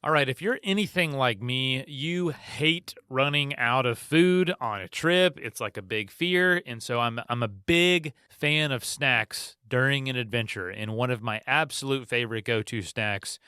All right, if you're anything like me, you hate running out of food on a trip. It's like a big fear, and so I'm a big fan of snacks during an adventure, and one of my absolute favorite go-to snacks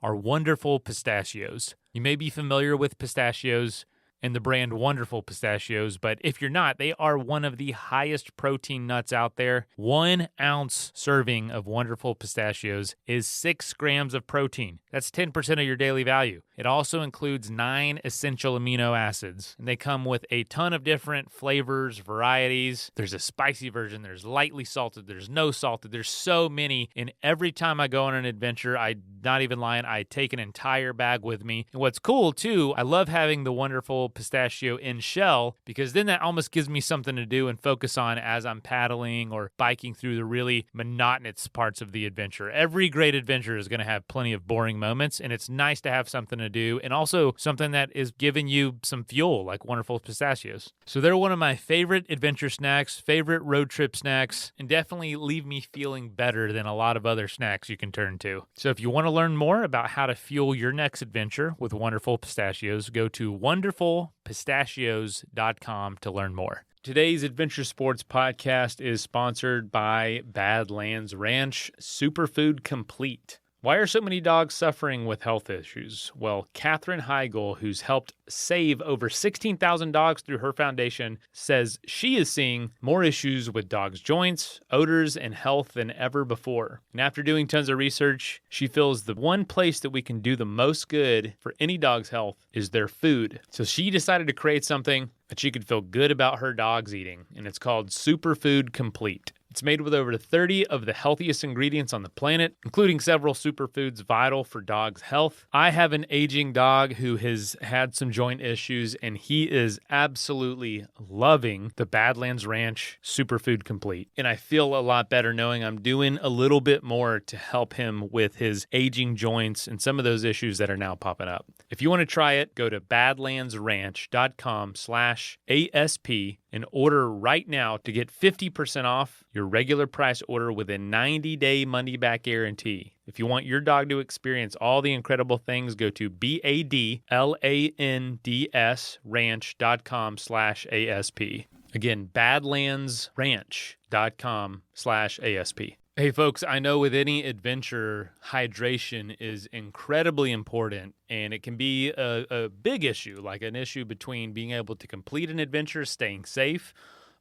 are wonderful pistachios. You may be familiar with pistachios and the brand Wonderful Pistachios, but if you're not, they are one of the highest protein nuts out there. 1 ounce serving of Wonderful Pistachios is 6 grams of protein. That's 10% of your daily value. It also includes 9 essential amino acids, and they come with a ton of different flavors, varieties. There's a spicy version, there's lightly salted, there's no salted, there's so many, and every time I go on an adventure, I'm not even lying, I take an entire bag with me. And what's cool too, I love having the Wonderful Pistachio in shell, because then that almost gives me something to do and focus on as I'm paddling or biking through the really monotonous parts of the adventure. Every great adventure is going to have plenty of boring moments, and it's nice to have something to do and also something that is giving you some fuel, like Wonderful Pistachios. So they're one of my favorite adventure snacks, favorite road trip snacks, and definitely leave me feeling better than a lot of other snacks you can turn to. So if you want to learn more about how to fuel your next adventure with Wonderful Pistachios, go to wonderfulpistachios.com to learn more. Today's Adventure Sports podcast is sponsored by Badlands Ranch Superfood Complete. Why are so many dogs suffering with health issues? Well, Katherine Heigl, who's helped save over 16,000 dogs through her foundation, says she is seeing more issues with dogs' joints, odors, and health than ever before. And after doing tons of research, she feels the one place that we can do the most good for any dog's health is their food. So she decided to create something that she could feel good about her dogs eating, and it's called Superfood Complete. It's made with over 30 of the healthiest ingredients on the planet, including several superfoods vital for dogs' health. I have an aging dog who has had some joint issues, and he is absolutely loving the Badlands Ranch Superfood Complete. And I feel a lot better knowing I'm doing a little bit more to help him with his aging joints and some of those issues that are now popping up. If you want to try it, go to badlandsranch.com/ASP and order right now to get 50% off your regular price order with a 90-day money-back guarantee. If you want your dog to experience all the incredible things, go to badlandsranch.com/ASP. Again, badlandsranch.com/ASP. Hey folks, I know with any adventure, hydration is incredibly important, and it can be a big issue, like an issue between being able to complete an adventure, staying safe,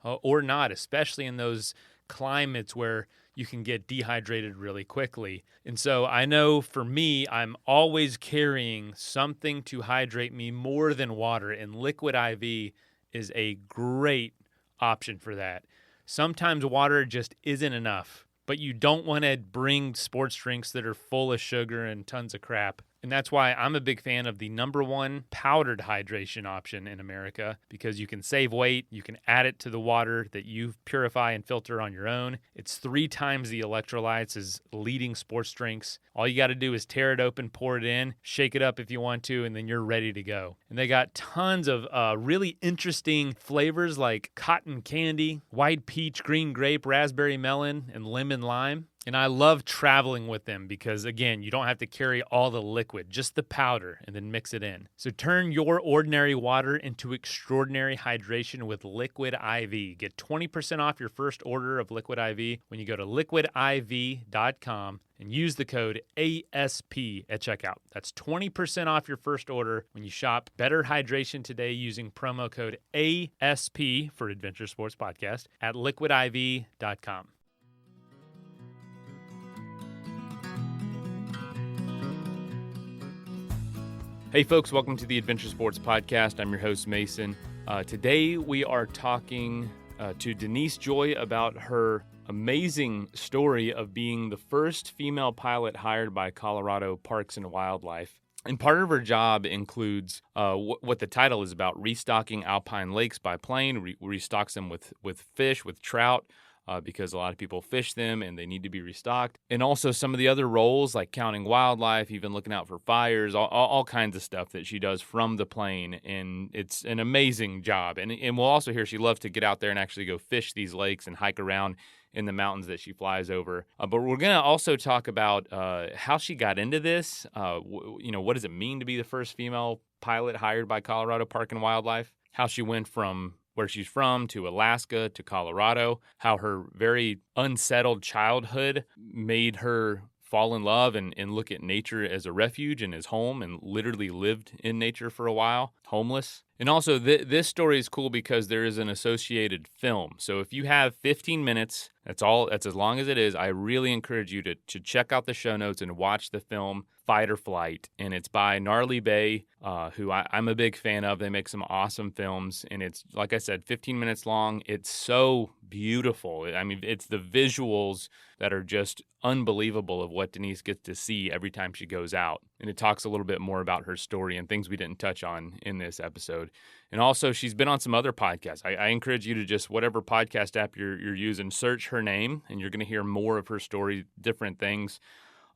or not, especially in those climates where you can get dehydrated really quickly. And so I know for me, I'm always carrying something to hydrate me more than water, and Liquid IV is a great option for that. Sometimes water just isn't enough, but you don't want to bring sports drinks that are full of sugar and tons of crap. And that's why I'm a big fan of the #1 powdered hydration option in America, because you can save weight, you can add it to the water that you purify and filter on your own. It's 3 times the electrolytes as leading sports drinks. All you got to do is tear it open, pour it in, shake it up if you want to, and then you're ready to go. And they got tons of really interesting flavors like cotton candy, white peach, green grape, raspberry melon, and lemon lime. And I love traveling with them because, again, you don't have to carry all the liquid, just the powder, and then mix it in. So turn your ordinary water into extraordinary hydration with Liquid IV. Get 20% off your first order of Liquid IV when you go to liquidiv.com and use the code ASP at checkout. That's 20% off your first order when you shop Better Hydration today using promo code ASP for Adventure Sports Podcast at liquidiv.com. Hey folks, welcome to the Adventure Sports Podcast. I'm your host, Mason. Today we are talking to Denise Joi about her amazing story of being the first female pilot hired by Colorado Parks and Wildlife. And part of her job includes what the title is about, restocking alpine lakes by plane, restocks them with fish, with trout, because a lot of people fish them and they need to be restocked. And also some of the other roles like counting wildlife, even looking out for fires, all kinds of stuff that she does from the plane. And it's an amazing job. And we'll also hear she loves to get out there and actually go fish these lakes and hike around in the mountains that she flies over. But we're going to also talk about how she got into this. What does it mean to be the first female pilot hired by Colorado Park and Wildlife? How she went from where she's from to Alaska to Colorado, how her very unsettled childhood made her fall in love and look at nature as a refuge and as home, and literally lived in nature for a while, homeless. And also, this story is cool because there is an associated film. So if you have 15 minutes, that's as long as it is, I really encourage you to check out the show notes and watch the film Fight or Flight. And it's by Gnarly Bay, who I'm a big fan of. They make some awesome films. And it's, like I said, 15 minutes long. It's so beautiful. I mean, it's the visuals that are just unbelievable of what Denise gets to see every time she goes out. And it talks a little bit more about her story and things we didn't touch on in this episode. And also, she's been on some other podcasts. I encourage you to just, whatever podcast app you're using, search her name, and you're going to hear more of her story, different things.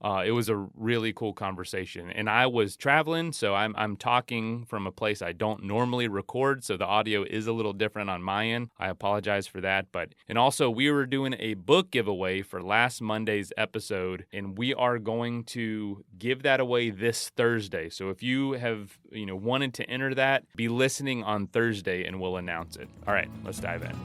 It was a really cool conversation. And I was traveling, so I'm talking from a place I don't normally record, so the audio is a little different on my end. I apologize for that. And also, we were doing a book giveaway for last Monday's episode, and we are going to give that away this Thursday. So if you have wanted to enter that, be listening on Thursday and we'll announce it. All right, let's dive in.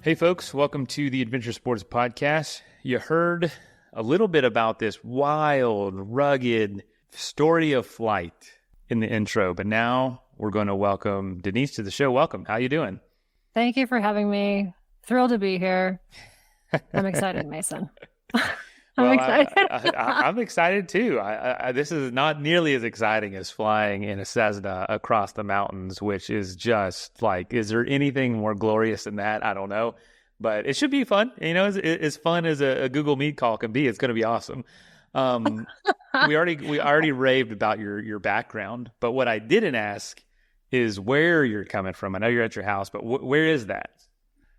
Hey folks, welcome to the Adventure Sports Podcast. You heard a little bit about this wild, rugged story of flight in the intro, but now we're going to welcome Denise to the show. Welcome. How you doing? Thank you for having me. Thrilled to be here. I'm excited, Mason. I'm excited. I'm excited too. This is not nearly as exciting as flying in a Cessna across the mountains, which is just like, is there anything more glorious than that? I don't know, but it should be fun. As fun as a Google Meet call can be, it's going to be awesome. We already raved about your background, but what I didn't ask is where you're coming from. I know you're at your house, but where is that?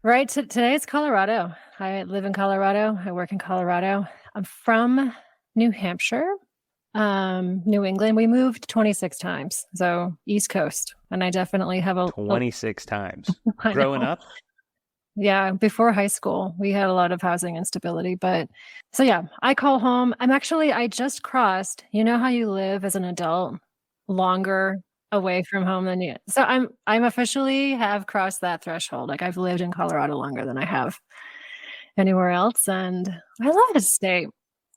Right. Today it's Colorado. I live in Colorado. I work in Colorado. I'm from New Hampshire, New England. We moved 26 times. So East Coast. And I definitely have 26 times growing up. Yeah. Before high school, we had a lot of housing instability. But so yeah, I call home. I just crossed, how you live as an adult longer away from home than you. So I'm officially have crossed that threshold. Like I've lived in Colorado longer than I have anywhere else. And I love the state.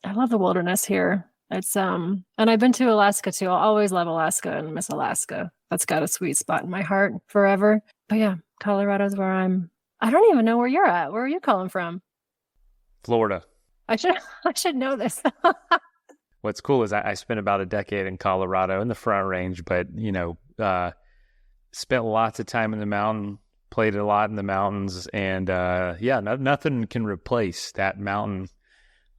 I love the wilderness here. It's and I've been to Alaska too. I'll always love Alaska and miss Alaska. That's got a sweet spot in my heart forever. But yeah, Colorado's where I don't even know where you're at. Where are you calling from? Florida. I should know this. What's cool is I spent about a decade in Colorado in the Front Range, but, spent lots of time in the mountain, played a lot in the mountains, and nothing can replace that mountain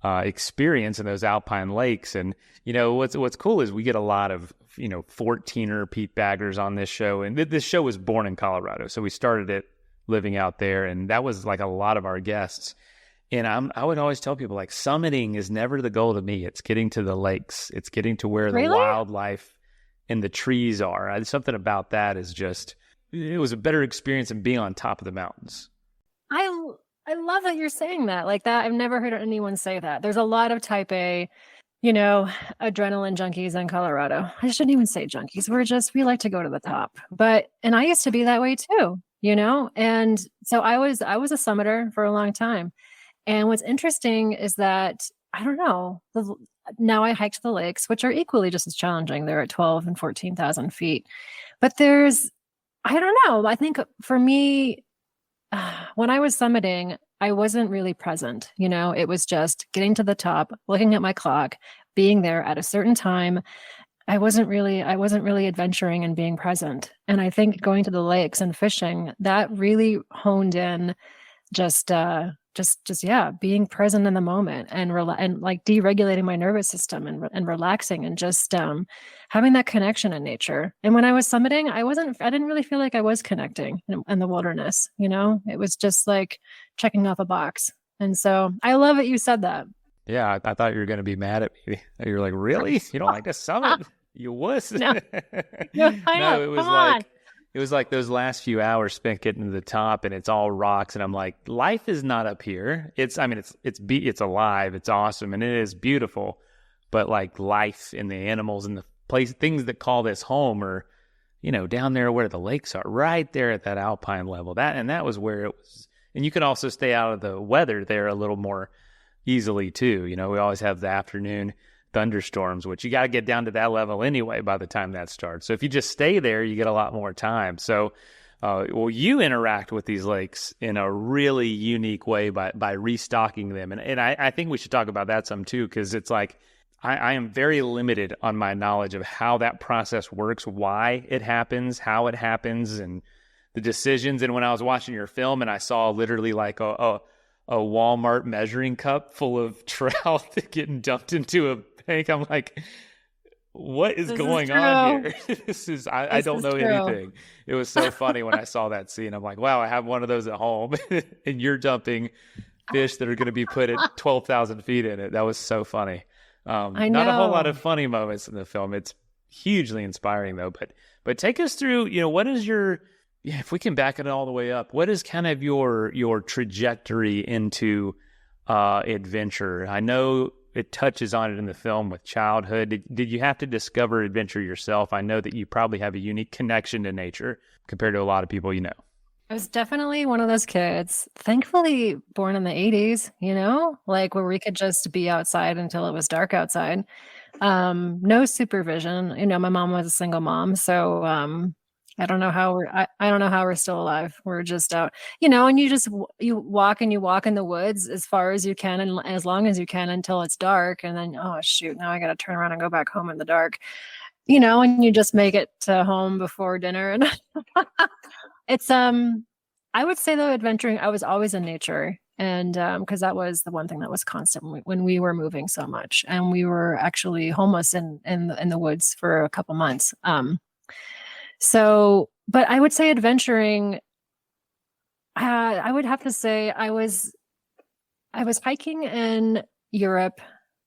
experience in those alpine lakes. And, what's cool is we get a lot of, 14er Pete Baggers on this show, and this show was born in Colorado. So we started it living out there, and that was like a lot of our guests. And I would always tell people, like, summiting is never the goal to me. It's getting to the lakes. It's getting to where the wildlife and the trees are. Something about that is just, it was a better experience than being on top of the mountains. I love that you're saying that like that. I've never heard anyone say that. There's a lot of type A, adrenaline junkies in Colorado. I shouldn't even say junkies. We like to go to the top. And I used to be that way too, And so I was a summiter for a long time. And what's interesting is that, I don't know, now I hike to the lakes, which are equally just as challenging. They're at 12 and 14,000 feet. But I don't know, I think for me, when I was summiting, I wasn't really present. It was just getting to the top, looking at my clock, being there at a certain time. I wasn't really adventuring and being present. And I think going to the lakes and fishing, that really honed in just yeah, being present in the moment and and like deregulating my nervous system and relaxing and just having that connection in nature. And when I was summiting, I didn't really feel like I was connecting in the wilderness. It was just like checking off a box. And so I love it you said that. Yeah, I thought you were going to be mad at me. You're like, really? You don't like the summit? You wuss. No, no, No, it was come on. it was like those last few hours spent getting to the top, and it's all rocks, and I'm like, life is not up here. It's alive, it's awesome, and it is beautiful, but like life and the animals and the things that call this home are, down there where the lakes are, right there at that Alpine level. That was where it was, and you can also stay out of the weather there a little more easily too. We always have the afternoon thunderstorms, which you got to get down to that level anyway by the time that starts. So if you just stay there, you get a lot more time. So, you interact with these lakes in a really unique way by restocking them. And I think we should talk about that some too, because it's like, I am very limited on my knowledge of how that process works, why it happens, how it happens, and the decisions. And when I was watching your film and I saw literally like a Walmart measuring cup full of trout getting dumped into a bank, I'm like, what is going on here? I don't know anything. It was so funny when I saw that scene. I'm like, wow, I have one of those at home and you're dumping fish that are going to be put at 12,000 feet in it. That was so funny. I know. Not a whole lot of funny moments in the film. It's hugely inspiring though. But take us through, what is your, if we can back it all the way up, what is kind of your trajectory into adventure? I know it touches on it in the film with childhood. Did you have to discover adventure yourself? I know that you probably have a unique connection to nature compared to a lot of people you know. I was definitely one of those kids, thankfully born in the 80s, like where we could just be outside until it was dark outside. No supervision. My mom was a single mom, so I don't know how I don't know how we're still alive. We're just out, and you walk in the woods as far as you can and as long as you can until it's dark. And then, oh shoot, now I got to turn around and go back home in the dark, and you just make it to home before dinner. And it's, I would say though, adventuring, I was always in nature. And because that was the one thing that was constant when we were moving so much, and we were actually homeless in the woods for a couple months. So, but I would say adventuring, I would have to say I was hiking in Europe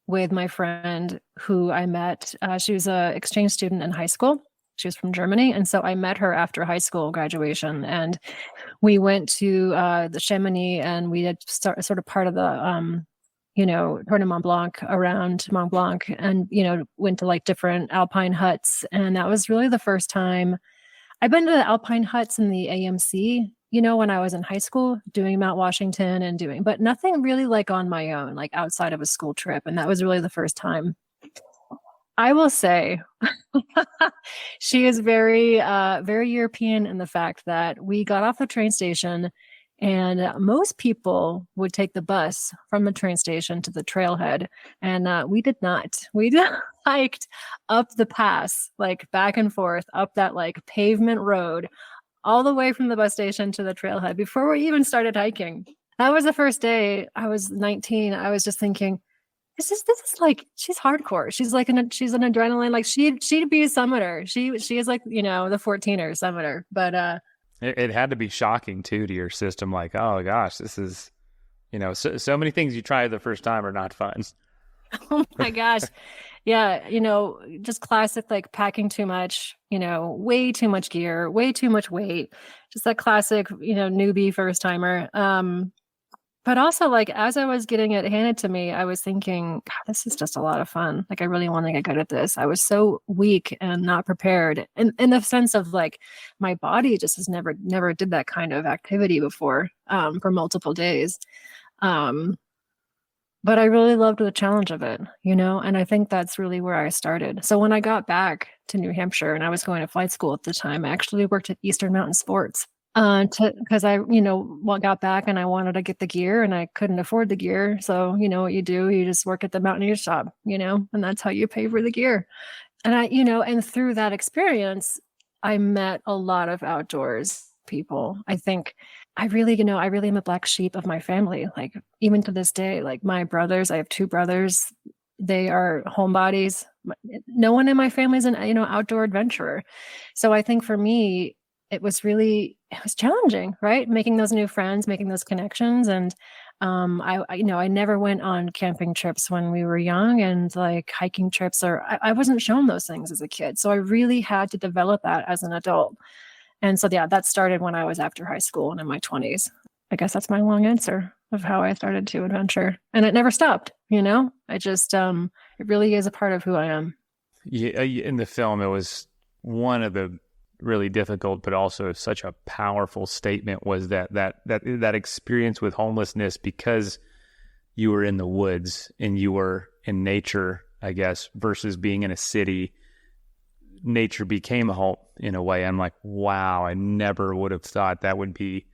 with my friend who I met. She was an exchange student in high school. She was from Germany. And so I met her after high school graduation, and we went to the Chamonix, and we did sort of part of the, Tour de Mont Blanc, around Mont Blanc, and, went to like different Alpine huts. And that was really the first time I've been to the Alpine huts in the AMC, when I was in high school doing Mount Washington but nothing really like on my own, like outside of a school trip. And that was really the first time. I will say she is very, very European in the fact that we got off the train station, and most people would take the bus from the train station to the trailhead. And we did not. We hiked up the pass, like back and forth up that like pavement road, all the way from the bus station to the trailhead before we even started hiking. That was the first day. I was 19. I was just thinking, this is like, she's hardcore. She's like she's an adrenaline. Like she'd be a summiter. She is like, the 14er summiter. But it had to be shocking too to your system. Like, oh gosh, this is, so many things you try the first time are not fun. Oh my gosh. Yeah. Just classic, like packing too much, way too much gear, way too much weight, just that classic, newbie first timer. But also, like, as I was getting it handed to me, I was thinking, God, this is just a lot of fun. Like, I really want to get good at this. I was so weak and not prepared, in the sense of like my body just has never did that kind of activity before, for multiple days. But I really loved the challenge of it, and I think that's really where I started. So when I got back to New Hampshire and I was going to flight school at the time, I actually worked at Eastern Mountain Sports. Because I, got back and I wanted to get the gear and I couldn't afford the gear. So, what you do, you just work at the mountaineer shop, and that's how you pay for the gear. And and through that experience, I met a lot of outdoors people. I think I really, I really am a black sheep of my family. Like even to this day, like my brothers, I have two brothers, they are homebodies. No one in my family is an, outdoor adventurer. So I think for me, it was challenging, right? Making those new friends, making those connections. And I never went on camping trips when we were young, and like hiking trips, or I wasn't shown those things as a kid. So I really had to develop that as an adult. And so, yeah, that started when I was after high school and in my 20s. I guess that's my long answer of how I started to adventure. And it never stopped, I just, it really is a part of who I am. Yeah, in the film, it was one of the really difficult, but also such a powerful statement was that experience with homelessness, because you were in the woods and you were in nature, I guess, versus being in a city. Nature became a home in a way. I'm like, wow, I never would have thought that would be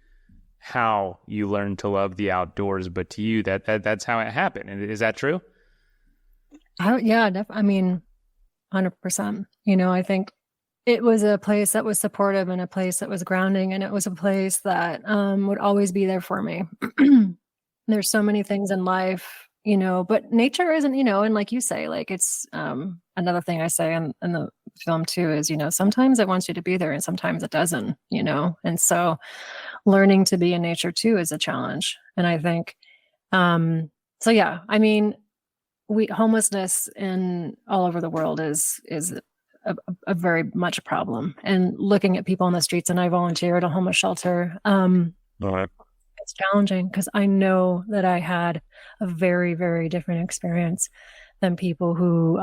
how you learn to love the outdoors. But to you, that's how it happened. And is that true? Yeah, I mean, 100%. I think it was a place that was supportive and a place that was grounding, and it was a place that would always be there for me. There's so many things in life, but nature isn't, and like you say, like it's another thing I say in the film too is, sometimes it wants you to be there and sometimes it doesn't, and so learning to be in nature too is a challenge. And I think, so yeah, I mean, homelessness in all over the world is a very much a problem. And looking at people on the streets, and I volunteer at a homeless shelter, it's challenging because I know that I had a very, very different experience than people who,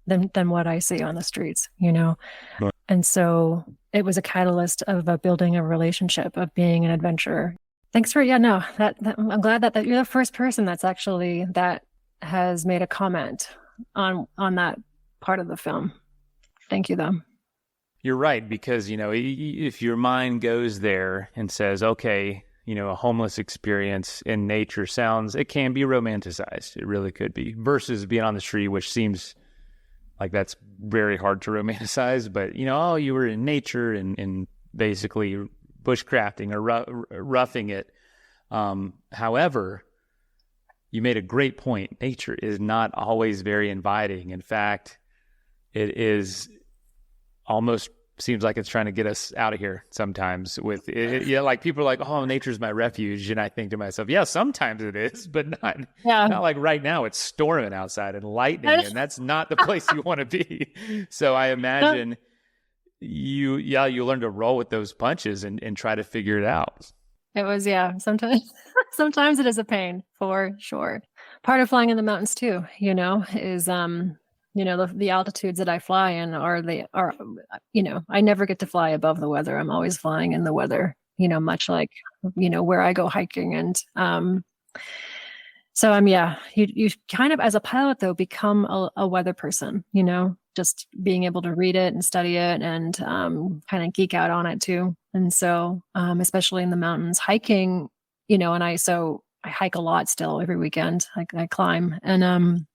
than what I see on the streets, Right. And so it was a catalyst of building a relationship, of being an adventurer. Thanks for, that I'm glad that you're the first person that has made a comment on that part of the film. Thank you, though. You're right, because, if your mind goes there and says, okay, a homeless experience in nature it can be romanticized. It really could be, versus being on the street, which seems like that's very hard to romanticize. But, you were in nature and basically bushcrafting or roughing it. However, you made a great point. Nature is not always very inviting. In fact, it is almost seems like it's trying to get us out of here sometimes with it. Yeah, like people are like, oh, nature's my refuge. And I think to myself, yeah, sometimes it is, but not like right now. It's storming outside and lightning, and that's not the place you want to be. So I imagine you learn to roll with those punches and try to figure it out. It was, sometimes it is a pain for sure. Part of flying in the mountains too, is, the altitudes that I fly in are, I never get to fly above the weather. I'm always flying in the weather, much like, where I go hiking. And, so you kind of, as a pilot though, become a weather person, just being able to read it and study it and, kind of geek out on it too. And so, especially in the mountains, hiking, and I hike a lot still every weekend. I climb, and,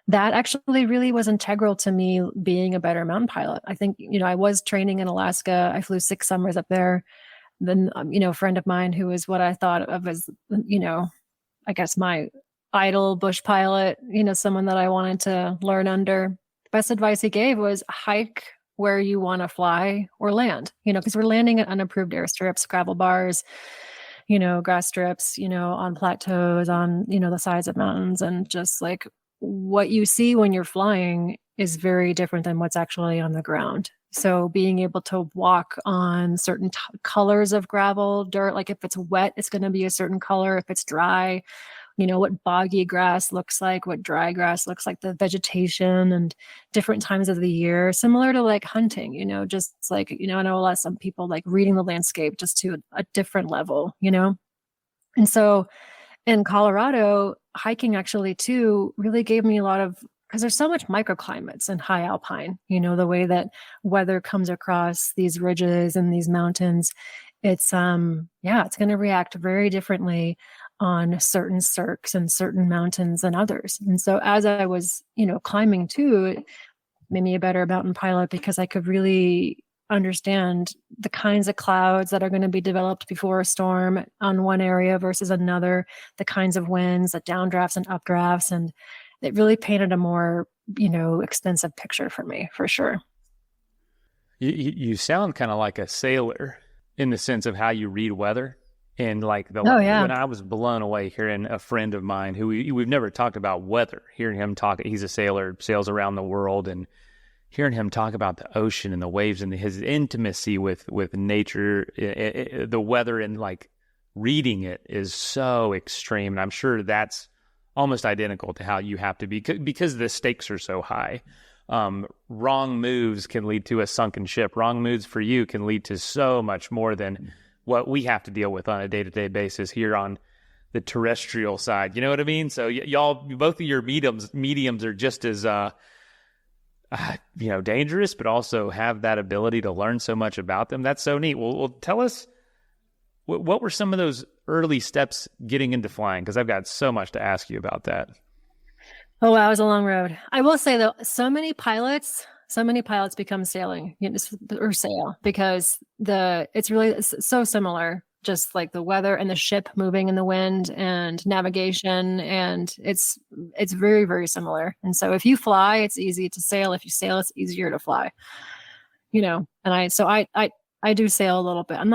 that actually really was integral to me being a better mountain pilot. I think, I was training in Alaska. I flew 6 summers up there. Then, a friend of mine who was what I thought of as, I guess my idol bush pilot, someone that I wanted to learn under. The best advice he gave was hike where you want to fly or land, because we're landing at unapproved airstrips, gravel bars, grass strips, on plateaus, on, the sides of mountains, and just like, what you see when you're flying is very different than what's actually on the ground. So being able to walk on certain colors of gravel, dirt, like if it's wet, it's going to be a certain color. If it's dry, what boggy grass looks like, what dry grass looks like, the vegetation and different times of the year, similar to like hunting, just like, I know some people like reading the landscape just to a different level, And so in Colorado, hiking actually too really gave me a lot of, because there's so much microclimates in high Alpine, the way that weather comes across these ridges and these mountains, it's going to react very differently on certain cirques and certain mountains than others. And so as I was, climbing too, it made me a better mountain pilot because I could really understand the kinds of clouds that are going to be developed before a storm on one area versus another, the kinds of winds, the downdrafts and updrafts. And it really painted a more, extensive picture for me, for sure. You sound kind of like a sailor in the sense of how you read weather. And like when I was blown away hearing a friend of mine who we've never talked about weather, hearing him talk, he's a sailor, sails around the world, and hearing him talk about the ocean and the waves and his intimacy with nature, the weather, and like reading it is so extreme. And I'm sure that's almost identical to how you have to be because the stakes are so high. Wrong moves can lead to a sunken ship. Wrong moves for you can lead to so much more than what we have to deal with on a day-to-day basis here on the terrestrial side. You know what I mean? So y'all, both of your mediums are just as, dangerous, but also have that ability to learn so much about them. That's so neat. Well, tell us, what were some of those early steps getting into flying? Because I've got so much to ask you about that. Oh, wow, it was a long road. I will say though, so many pilots become sailing, or sail, because it's really so similar, just like the weather and the ship moving in the wind and navigation, and it's very, very similar. And so if you fly, it's easy to sail. If you sail, it's easier to fly. And I do sail a little bit. I'm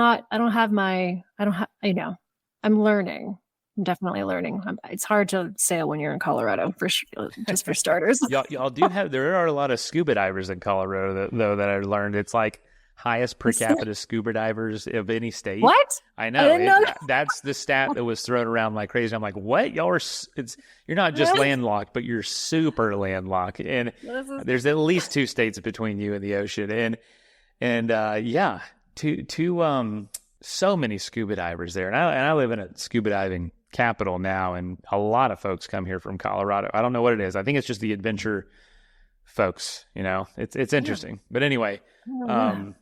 learning. I'm definitely learning. It's hard to sail when you're in Colorado, just for starters. Y'all do there are a lot of scuba divers in Colorado, though, that I learned. It's like highest per capita scuba divers of any state. What? I know. I didn't know that. That's the stat that was thrown around like crazy. I'm like, what? You're not just landlocked, but you're super landlocked. And there's at least 2 states between you and the ocean. And so many scuba divers there. And I live in a scuba diving capital now, and a lot of folks come here from Colorado. I don't know what it is. I think it's just the adventure folks. It's interesting. Yeah. But anyway, let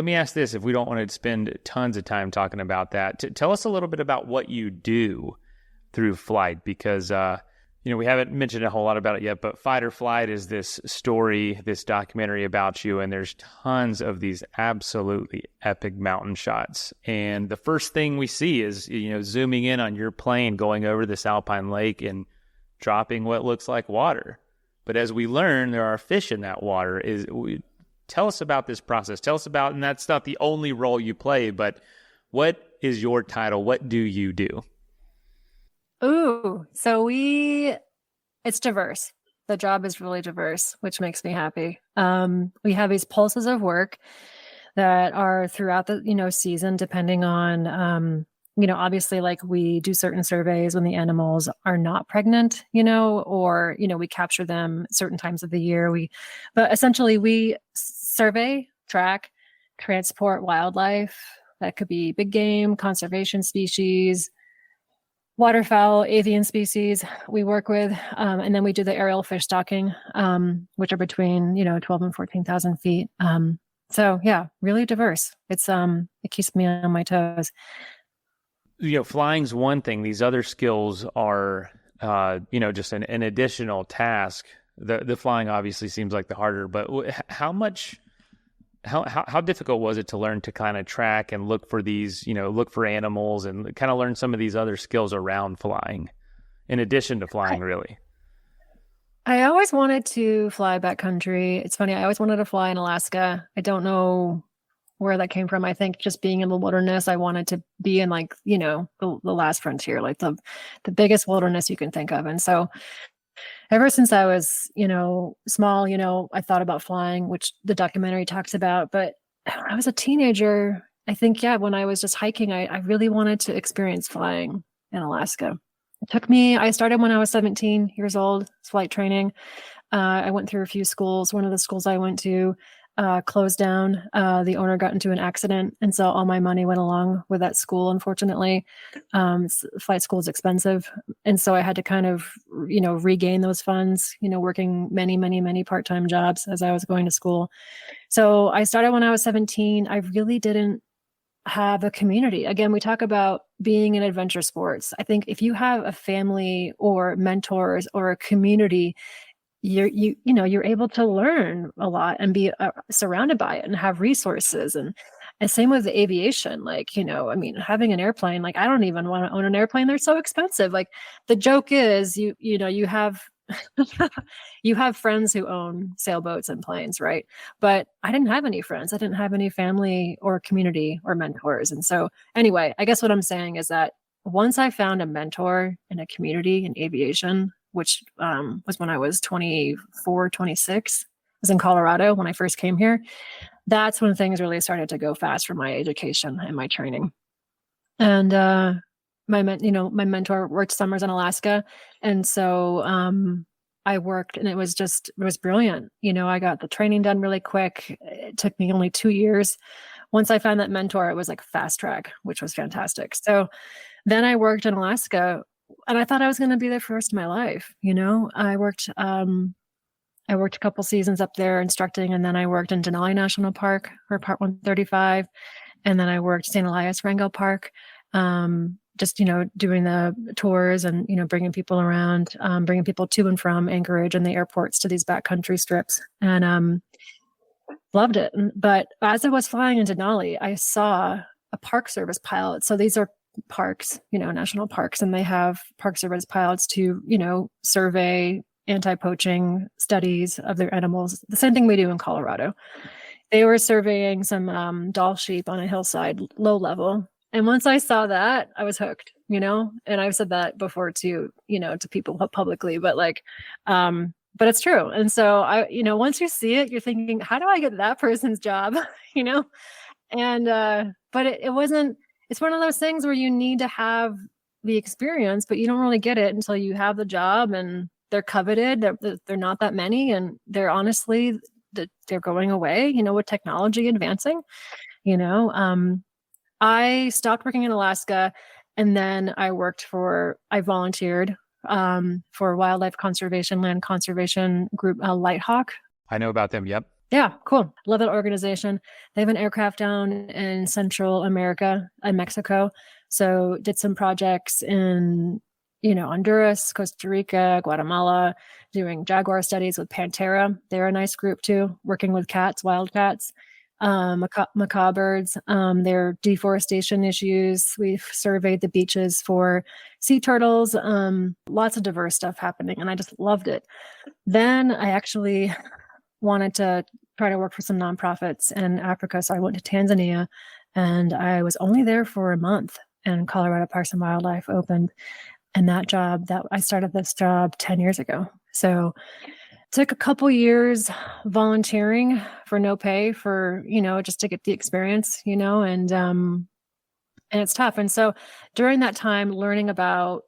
me ask this: if we don't want to spend tons of time talking about that, tell us a little bit about what you do through flight, because we haven't mentioned a whole lot about it yet, but Fight or Flight is this story, this documentary about you, and there's tons of these absolutely epic mountain shots. And the first thing we see is, zooming in on your plane going over this Alpine lake and dropping what looks like water. But as we learn, there are fish in that water. Tell us about this process. Tell us about, and that's not the only role you play, but what is your title? What do you do? Ooh, so it's diverse. The job is really diverse, which makes me happy. We have these pulses of work that are throughout the, season, depending on, obviously, like we do certain surveys when the animals are not pregnant, or, we capture them certain times of the year. But essentially we survey, track, transport wildlife. That could be big game, conservation species, waterfowl, avian species we work with. And then we do the aerial fish stocking, which are between, 12 and 14,000 feet. So yeah, really diverse. It keeps me on my toes. Flying's one thing. These other skills are, just an additional task. The flying obviously seems like the harder, but how difficult was it to learn to kind of track and look for these, look for animals and kind of learn some of these other skills around flying, in addition to flying, really? I always wanted to fly backcountry. It's funny. I always wanted to fly in Alaska. I don't know where that came from. I think just being in the wilderness, I wanted to be in the last frontier, like the biggest wilderness you can think of. And so ever since I was, small, I thought about flying, which the documentary talks about. But when I was a teenager, I think, when I was just hiking, I really wanted to experience flying in Alaska. I started when I was 17 years old, flight training. I went through a few schools. One of the schools I went to closed down. The owner got into an accident. And so all my money went along with that school, unfortunately. Flight school is expensive. And so I had to kind of, regain those funds, working many, many, many part-time jobs as I was going to school. So I started when I was 17. I really didn't have a community. Again, we talk about being in adventure sports. I think if you have a family or mentors or a community, you're able to learn a lot and be surrounded by it and have resources. And same with the aviation, like, I mean, having an airplane, like, I don't even want to own an airplane. They're so expensive. Like, the joke is you have you have friends who own sailboats and planes, right? But I didn't have any friends. I didn't have any family or community or mentors. And so anyway, I guess what I'm saying is that once I found a mentor in a community in aviation, which was when I was 24, 26, I was in Colorado when I first came here. That's when things really started to go fast for my education and my training. And my mentor worked summers in Alaska. And so I worked, and it was brilliant. I got the training done really quick. It took me only 2 years. Once I found that mentor, it was like fast track, which was fantastic. So then I worked in Alaska, and I thought I was going to be there for the rest of my life. I worked a couple seasons up there instructing, and then I worked in Denali National Park for Part 135. And then I worked St. Elias Park, just, doing the tours and, bringing people around, bringing people to and from Anchorage and the airports to these backcountry strips, and loved it. But as I was flying in Denali, I saw a Park Service pilot. So these are parks, national parks, and they have Park Service pilots to, survey anti-poaching studies of their animals. The same thing we do in Colorado. They were surveying some Dall sheep on a hillside, low level. And once I saw that, I was hooked, and I've said that before to people publicly, but but it's true. And so once you see it, you're thinking, how do I get that person's job? And, but it wasn't, it's one of those things where you need to have the experience, but you don't really get it until you have the job, and they're coveted. They're not that many, and they're honestly, they're going away, with technology advancing. I stopped working in Alaska, and then I volunteered for wildlife conservation, land conservation group, Lighthawk. I know about them. Yep. Yeah, cool. Love that organization. They have an aircraft down in Central America and Mexico. So did some projects in Honduras, Costa Rica, Guatemala, doing jaguar studies with Pantera. They're a nice group too, working with cats, wild cats, macaw birds, their deforestation issues. We've surveyed the beaches for sea turtles, lots of diverse stuff happening, and I just loved it. Then I actually wanted to try to work for some nonprofits in Africa, so I went to Tanzania, and I was only there for a month, and Colorado Parks and Wildlife opened. And I started this job 10 years ago. So took a couple years volunteering for no pay for, just to get the experience, and it's tough. And so during that time, learning about,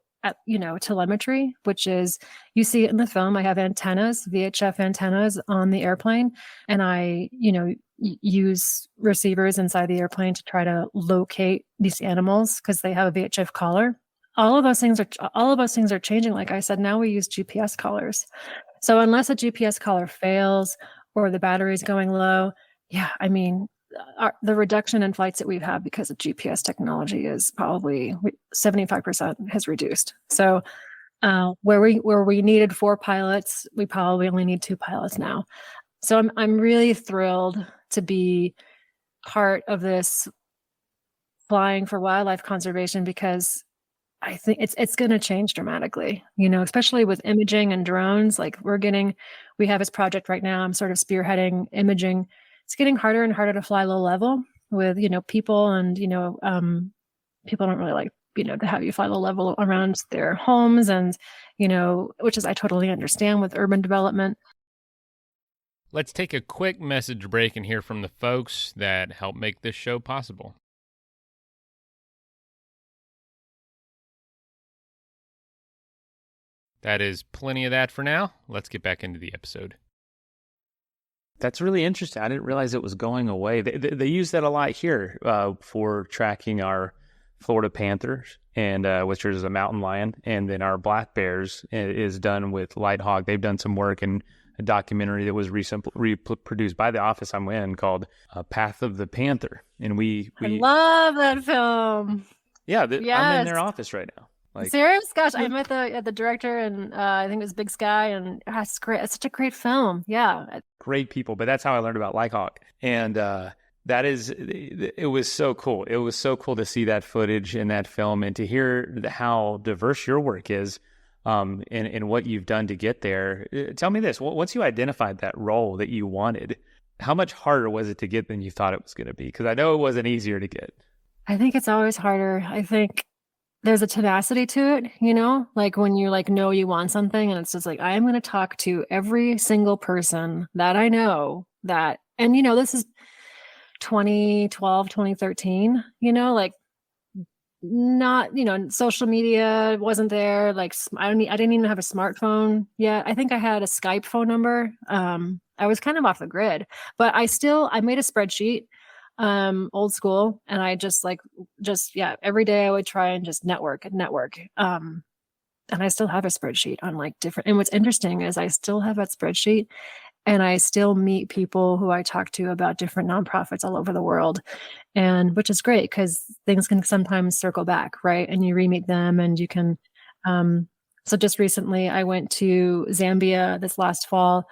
telemetry, which is, you see it in the film, I have antennas, VHF antennas on the airplane. And I, use receivers inside the airplane to try to locate these animals because they have a VHF collar. All of those things are changing. Like I said, now we use GPS collars. So unless a GPS collar fails or the battery is going low, the reduction in flights that we've had because of GPS technology is probably 75% has reduced. So where we needed 4 pilots, we probably only need 2 pilots now. So I'm really thrilled to be part of this flying for wildlife conservation, because I think it's going to change dramatically, especially with imaging and drones. Like we have this project right now. I'm sort of spearheading imaging. It's getting harder and harder to fly low level with, people, and, people don't really like, to have you fly low level around their homes, and, which is, I totally understand with urban development. Let's take a quick message break and hear from the folks that help make this show possible. That is plenty of that for now. Let's get back into the episode. That's really interesting. I didn't realize it was going away. They use that a lot here for tracking our Florida panthers, and which is a mountain lion, and then our black bears is done with Lighthawk. They've done some work in a documentary that was recently reproduced by the office I'm in called Path of the Panther, and we I love that film. Yeah, Yes. I'm in their office right now. Like, Serious? Gosh, I met the director, and I think it was Big Sky, and it's great. It's such a great film. Yeah. great people. But that's how I learned about Lycahawk. And it was so cool. It was so cool to see that footage in that film and to hear how diverse your work is, and what you've done to get there. Tell me this: once you identified that role that you wanted, how much harder was it to get than you thought it was going to be? Because I know it wasn't easier to get. I think it's always harder. I think there's a tenacity to it, like when you know you want something, and it's just like, I am going to talk to every single person that I know and this is 2012, 2013, like not, social media wasn't there. Like I didn't even have a smartphone yet. I think I had a Skype phone number. I was kind of off the grid, but I made a spreadsheet, old school. And I every day I would try and just network. And I still have a spreadsheet on different, and what's interesting is I still have that spreadsheet, and I still meet people who I talk to about different nonprofits all over the world, and which is great because things can sometimes circle back, right? And you re-meet them, and you can. So just recently, I went to Zambia this last fall,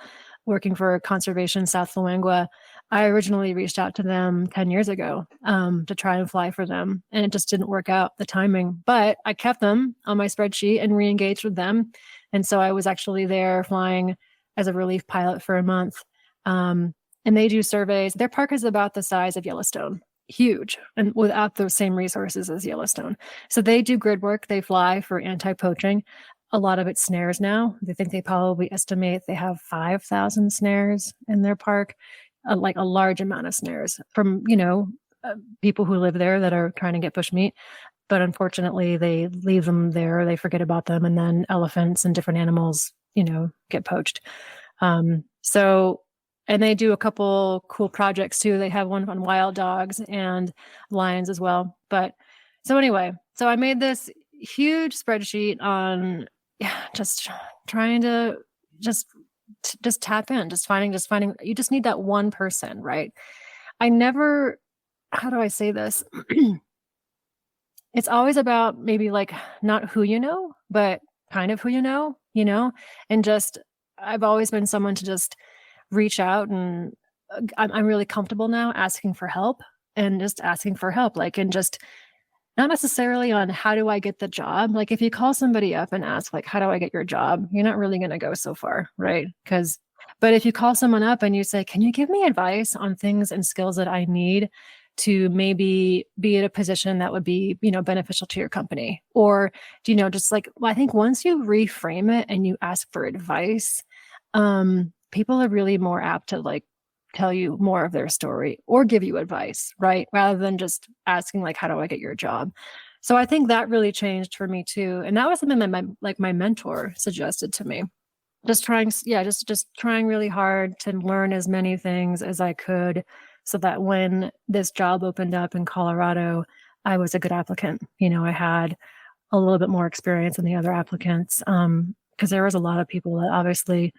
working for Conservation South Luangwa. I originally reached out to them 10 years ago to try and fly for them, and it just didn't work out, the timing. But I kept them on my spreadsheet and re-engaged with them, and so I was actually there flying as a relief pilot for a month. And they do surveys. Their park is about the size of Yellowstone, huge, and without the same resources as Yellowstone. So they do grid work. They fly for anti-poaching. A lot of it's snares now. They think they probably estimate they have 5,000 snares in their park, like a large amount of snares from, people who live there that are trying to get bushmeat. But unfortunately, they leave them there. They forget about them. And then elephants and different animals get poached. And they do a couple cool projects too. They have one on wild dogs and lions as well. But so anyway, so I made this huge spreadsheet on just trying to just tap in, just finding, you just need that one person, right? How do I say this? It's always about maybe not who but kind of who and just, I've always been someone to just reach out, and I'm really comfortable now asking for help, and just asking for help, and just not necessarily on how do I get the job. If you call somebody up and ask, how do I get your job? You're not really going to go so far, right? But if you call someone up and you say, can you give me advice on things and skills that I need to maybe be in a position that would be, beneficial to your company? Or, I think once you reframe it and you ask for advice, people are really more apt to tell you more of their story or give you advice, right? Rather than just asking, how do I get your job? So I think that really changed for me too. And that was something that my mentor suggested to me. Just trying really hard to learn as many things as I could, so that when this job opened up in Colorado, I was a good applicant. I had a little bit more experience than the other applicants, because there was a lot of people that obviously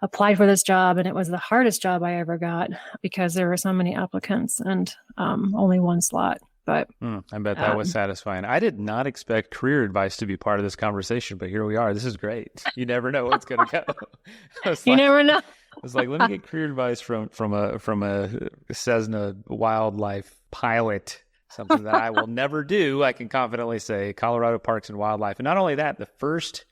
applied for this job, and it was the hardest job I ever got because there were so many applicants and only one slot. But I bet that was satisfying. I did not expect career advice to be part of this conversation, but here we are. This is great. You never know what's going to go. Never know. It's let me get career advice from a Cessna wildlife pilot, something that I will never do. I can confidently say Colorado Parks and Wildlife. And not only that, the first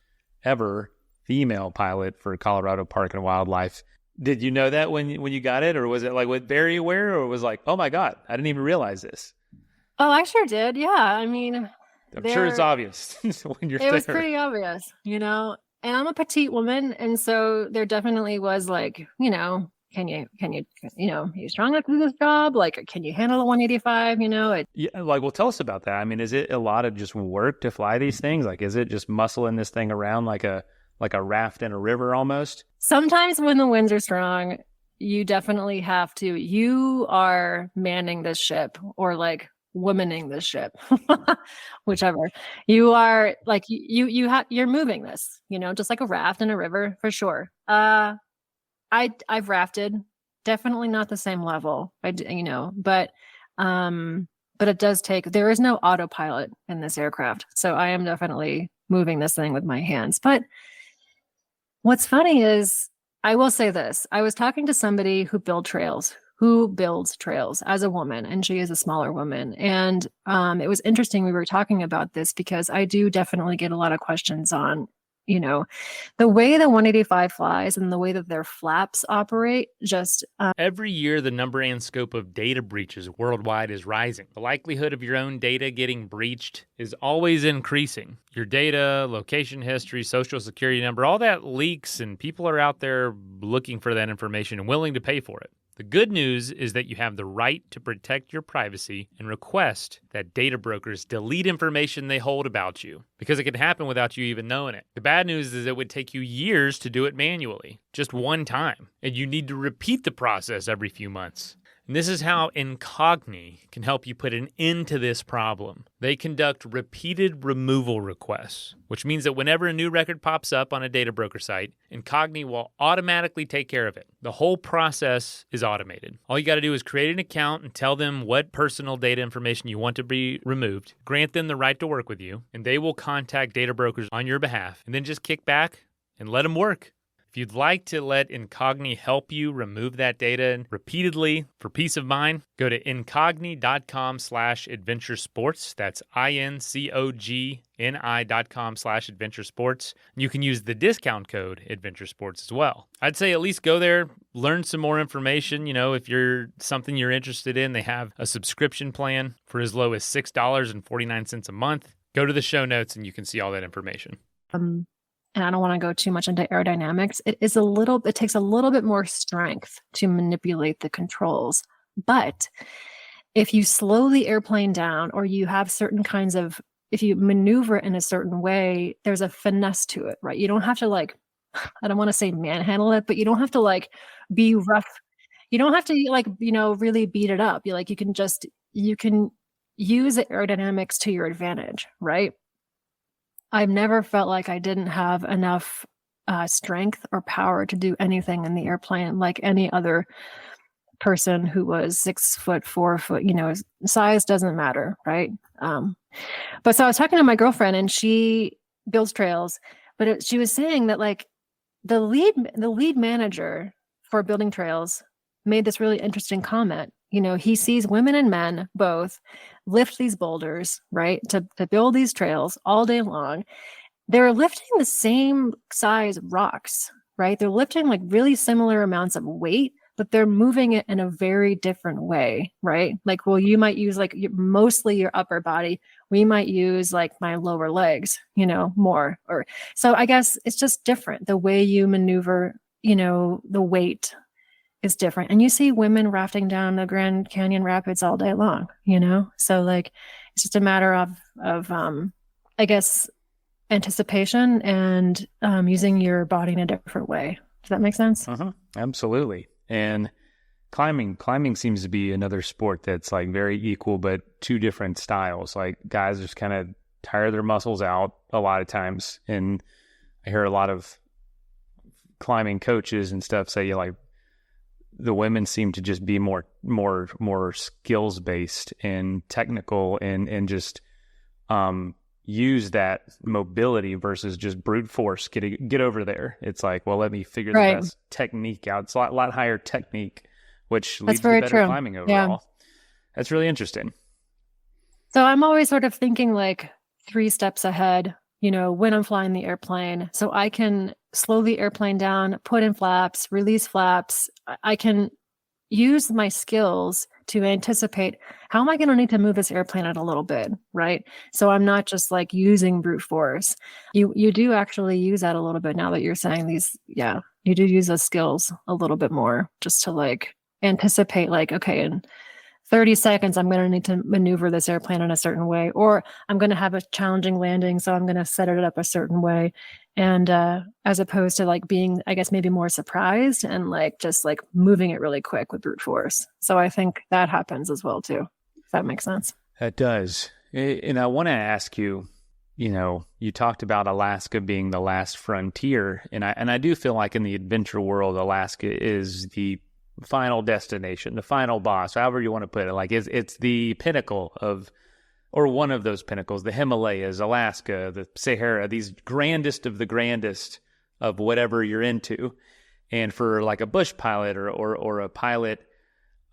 ever female pilot for Colorado Park and Wildlife. Did you know that when you got it, or was it very aware, or was oh my God, I didn't even realize this? Oh, I sure did. Yeah. I mean, I'm sure it's obvious when you're there. It was pretty obvious, and I'm a petite woman. And so there definitely was can you, are you strong enough to do this job? Can you handle the 185? Yeah. Well, tell us about that. I mean, is it a lot of just work to fly these things? Is it just muscling this thing around like a raft in a river almost? Sometimes when the winds are strong, you definitely have to, you are manning this ship, or womaning this ship, whichever. You are you're moving this, just like a raft in a river, for sure. I've rafted, definitely not the same level. But but it does there is no autopilot in this aircraft. So I am definitely moving this thing with my hands. But what's funny is, I will say this. I was talking to somebody who builds trails as a woman, and she is a smaller woman. And it was interesting. We were talking about this because I do definitely get a lot of questions on, the way the 185 flies and the way that their flaps operate. Every year, the number and scope of data breaches worldwide is rising. The likelihood of your own data getting breached is always increasing. Your data, location history, social security number, all that leaks, and people are out there looking for that information and willing to pay for it. The good news is that you have the right to protect your privacy and request that data brokers delete information they hold about you, because it can happen without you even knowing it. The bad news is it would take you years to do it manually, just one time, and you need to repeat the process every few months. And this is how Incogni can help you put an end to this problem. They conduct repeated removal requests, which means that whenever a new record pops up on a data broker site, Incogni will automatically take care of it. The whole process is automated. All you got to do is create an account and tell them what personal data information you want to be removed, grant them the right to work with you, and they will contact data brokers on your behalf, and then just kick back and let them work. If you'd like to let Incogni help you remove that data repeatedly for peace of mind, go to incogni.com/adventuresports. That's INCOGNI.com/adventuresports. You can use the discount code adventuresports as well. I'd say at least go there, learn some more information. If you're something you're interested in, they have a subscription plan for as low as $6.49 a month. Go to the show notes and you can see all that information. And I don't want to go too much into aerodynamics. It takes a little bit more strength to manipulate the controls. But if you slow the airplane down, or you have if you maneuver in a certain way, there's a finesse to it, right? You don't have to I don't want to say manhandle it, but you don't have to be rough. You don't have to really beat it up. You can use the aerodynamics to your advantage, right? I've never felt like I didn't have enough strength or power to do anything in the airplane like any other person who was 6 foot, 4 foot, size doesn't matter, right? But so I was talking to my girlfriend, and she builds trails, but she was saying that the lead manager for building trails made this really interesting comment. He sees women and men both lift these boulders, right, to build these trails all day long. They're lifting the same size rocks, right? They're lifting really similar amounts of weight, but they're moving it in a very different way, right? You might use mostly your upper body. We might use my lower legs, more. So I guess it's just different. The way you maneuver, the weight is different. And you see women rafting down the Grand Canyon Rapids all day long, So it's just a matter of I guess, anticipation and using your body in a different way. Does that make sense? Absolutely. And climbing seems to be another sport that's very equal, but two different styles. Guys just kind of tire their muscles out a lot of times. And I hear a lot of climbing coaches and stuff say, the women seem to just be more skills based and technical and just use that mobility versus just brute force. Get over there. It's let me figure the best technique out. It's a lot higher technique, which leads to better climbing overall. Yeah. That's really interesting. So I'm always sort of thinking 3 steps ahead, when I'm flying the airplane, so I can slow the airplane down, put in flaps, release flaps. I can use my skills to anticipate how am I going to need to move this airplane out a little bit, right? So I'm not just using brute force. You do actually use that a little bit now that you're saying these. Yeah, you do use those skills a little bit more just to anticipate okay, in 30 seconds, I'm going to need to maneuver this airplane in a certain way, or I'm going to have a challenging landing, so I'm going to set it up a certain way. And as opposed to being, I guess, maybe more surprised and just moving it really quick with brute force. So I think that happens as well too, if that makes sense. That does. And I want to ask you, you talked about Alaska being the last frontier, and I do feel in the adventure world, Alaska is the final destination, the final boss, however you want to put it. Like it's the pinnacle of, or one of those pinnacles, the Himalayas, Alaska, the Sahara, these grandest of the grandest of whatever you're into. And for like a bush pilot or a pilot,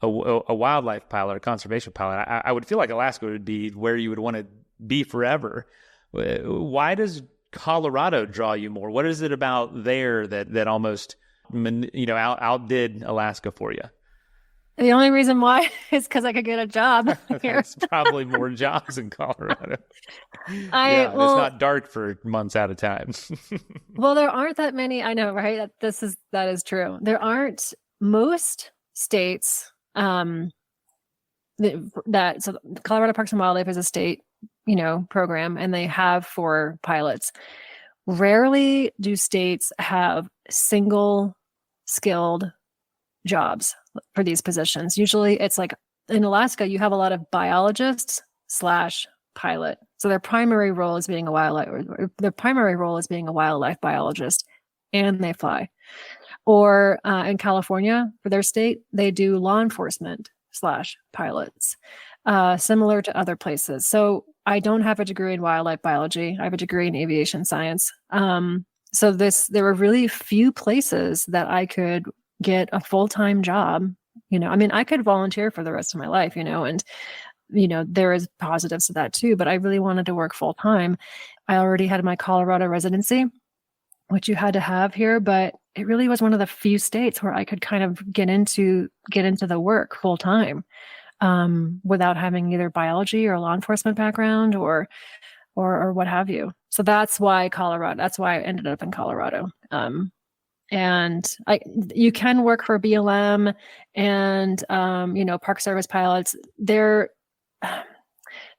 a wildlife pilot, a conservation pilot, I would feel like Alaska would be where you would want to be forever. Why does Colorado draw you more? What is it about there that almost, outdid Alaska for you? The only reason why is because I could get a job here. There's probably more jobs in Colorado. It's not dark for months at a time. Well, there aren't that many. I know, right? That is true. There aren't most states so Colorado Parks and Wildlife is a state, program, and they have for pilots. Rarely do states have single skilled jobs for these positions. Usually it's like in Alaska, you have a lot of biologists / pilot. So their primary role is being a wildlife biologist, and they fly. Or in California, for their state, they do law enforcement / pilots, similar to other places. So I don't have a degree in wildlife biology. I have a degree in aviation science. So there were really few places that I could get a full-time job. I could volunteer for the rest of my life, and there is positives to that too, but I really wanted to work full-time. I already had my Colorado residency, which you had to have here, but it really was one of the few states where I could kind of get into the work full-time, without having either biology or law enforcement background or what have you. So that's why I ended up in Colorado. And you can work for BLM and, Park Service pilots. They're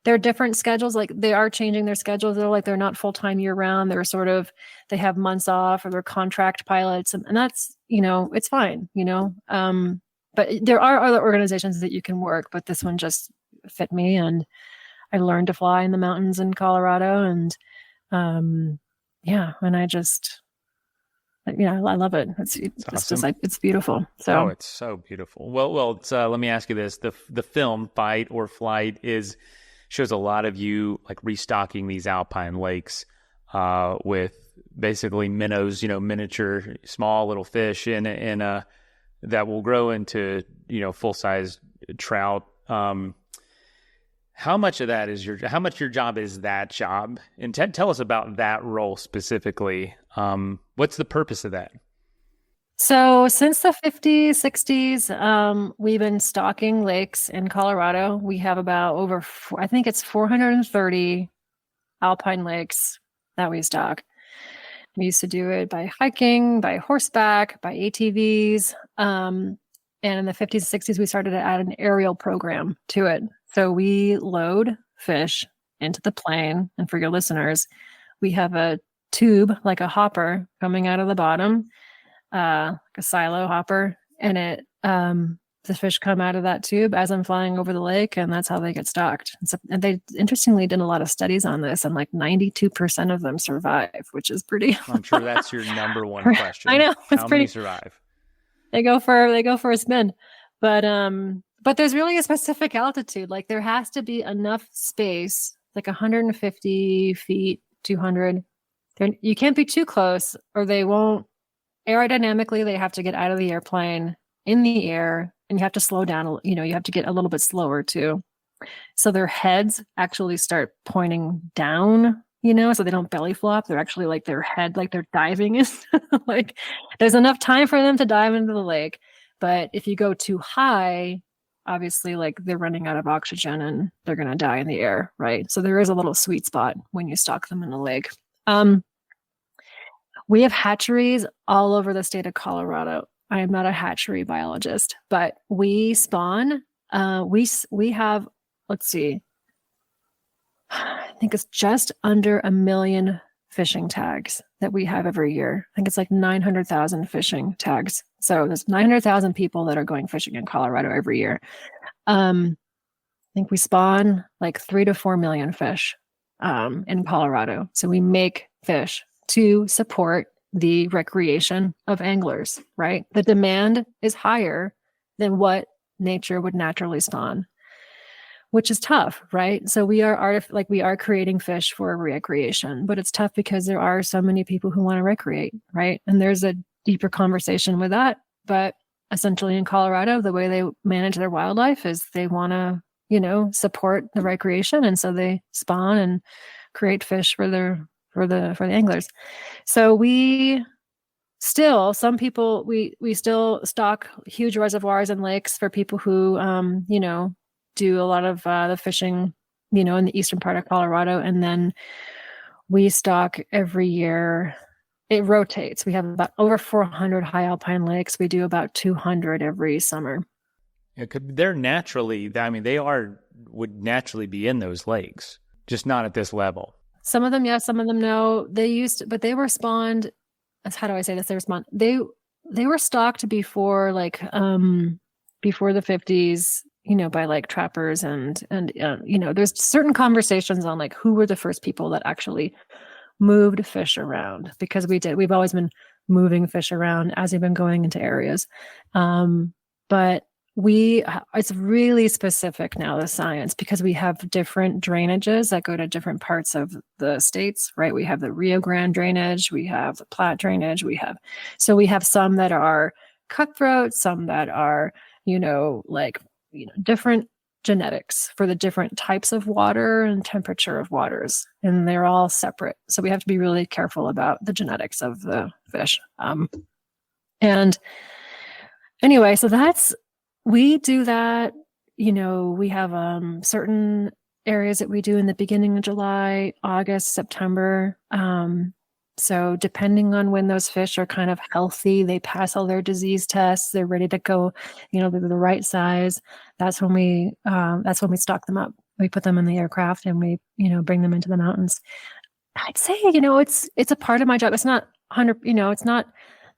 different schedules. Like they are changing their schedules. They're not full-time year round. They have months off, or they're contract pilots. And that's, it's fine, but there are other organizations that you can work, but this one just fit me. And I learned to fly in the mountains in Colorado, and, and I just, I love it. It's awesome. Just like, it's beautiful. So it's so beautiful. Well, let me ask you this: the film Fight or Flight shows a lot of you like restocking these alpine lakes with basically minnows, miniature small little fish in that will grow into full size trout. How much of that is how much your job is that job? And tell us about that role specifically. What's the purpose of that? So since the 50s, 60s, we've been stocking lakes in Colorado. We have about I think it's 430 alpine lakes that we stock. We used to do it by hiking, by horseback, by ATVs. And in the 50s and 60s, we started to add an aerial program to it. So we load fish into the plane. And for your listeners, we have a tube, like a hopper coming out of the bottom, like a silo hopper. And the fish come out of that tube as I'm flying over the lake, and that's how they get stocked. And they interestingly did a lot of studies on this, and like 92% of them survive, which is pretty. I'm sure that's your number one question. I know. How many survive? They go for a spin. But there's really a specific altitude. Like there has to be enough space, like 150 feet, 200. You can't be too close, or they won't. Aerodynamically, they have to get out of the airplane in the air, and you have to slow down. You have to get a little bit slower too. So their heads actually start pointing down, so they don't belly flop. They're actually like their head, like they're diving. Is like there's enough time for them to dive into the lake. But if you go too high, obviously like they're running out of oxygen and they're going to die in the air, right? So there is a little sweet spot when you stock them in the lake. We have hatcheries all over the state of Colorado. I am not a hatchery biologist, but we spawn. We have, let's see, I think it's just under 1 million fishing tags that we have every year. I think it's like 900,000 fishing tags. So there's 900,000 people that are going fishing in Colorado every year. I think we spawn like 3 to 4 million fish in Colorado. So we make fish to support the recreation of anglers, right? The demand is higher than what nature would naturally spawn, which is tough, right? So we are we are creating fish for recreation, but it's tough because there are so many people who want to recreate, right? And there's a deeper conversation with that. But essentially in Colorado, the way they manage their wildlife is they want to, support the recreation, and so they spawn and create fish for the anglers. So we still stock huge reservoirs and lakes for people who do a lot of the fishing in the eastern part of Colorado. And then we stock every year. It rotates. We have about over 400 high alpine lakes. We do about 200 every summer. Yeah, they're naturally, they would naturally be in those lakes, just not at this level. Some of them, yes, some of them, no. But they were spawned. How do I say this? They were spawned. They were stocked before the 50s, by like trappers and there's certain conversations on like who were the first people that actually moved fish around, because we've always been moving fish around as we've been going into areas. But it's really specific now, the science, because we have different drainages that go to different parts of the states, right? We have the Rio Grande drainage, we have the Platte drainage, we have some that are cutthroat, some that are, different genetics for the different types of water and temperature of waters, and they're all separate. So we have to be really careful about the genetics of the fish. And anyway, so we do that. We have certain areas that we do in the beginning of July, August, September. So depending on when those fish are kind of healthy, they pass all their disease tests, they're ready to go, they're the right size. That's when we stock them up. We put them in the aircraft and we, bring them into the mountains. I'd say, it's a part of my job. It's not 100, it's not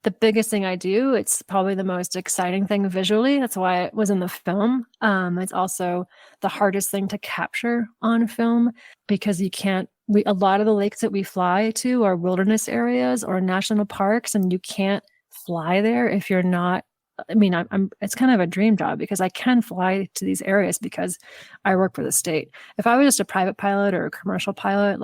the biggest thing I do. It's probably the most exciting thing visually. That's why it was in the film. It's also the hardest thing to capture on film, because a lot of the lakes that we fly to are wilderness areas or national parks, and you can't fly there if you're not. It's kind of a dream job because I can fly to these areas because I work for the state. If I was just a private pilot or a commercial pilot,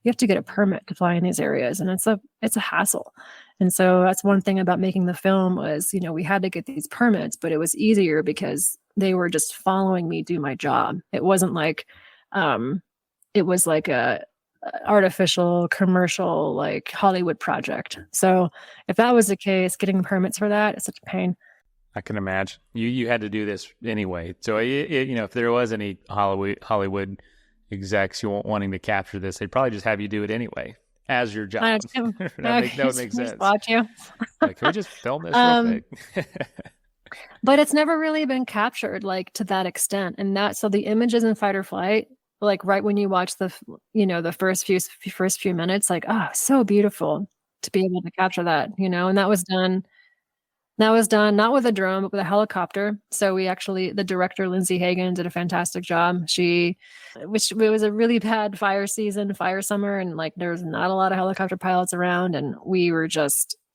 you have to get a permit to fly in these areas, and it's a hassle. And so that's one thing about making the film was, we had to get these permits, but it was easier because they were just following me do my job. It wasn't like, it was like a artificial commercial, like Hollywood project. So if that was the case, getting permits for that is such a pain. I can imagine. You had to do this anyway. So, if there was any Hollywood execs wanting to capture this, they'd probably just have you do it anyway as your job. That would make sense. Spot you. Can we just film this real quick? But it's never really been captured to that extent. And so the images in fight or flight, right when you watch the first few minutes, so beautiful to be able to capture that, and that was done not with a drone, but with a helicopter. So the director, Lindsay Hagen, did a fantastic job. It was a really bad fire summer, and there was not a lot of helicopter pilots around. And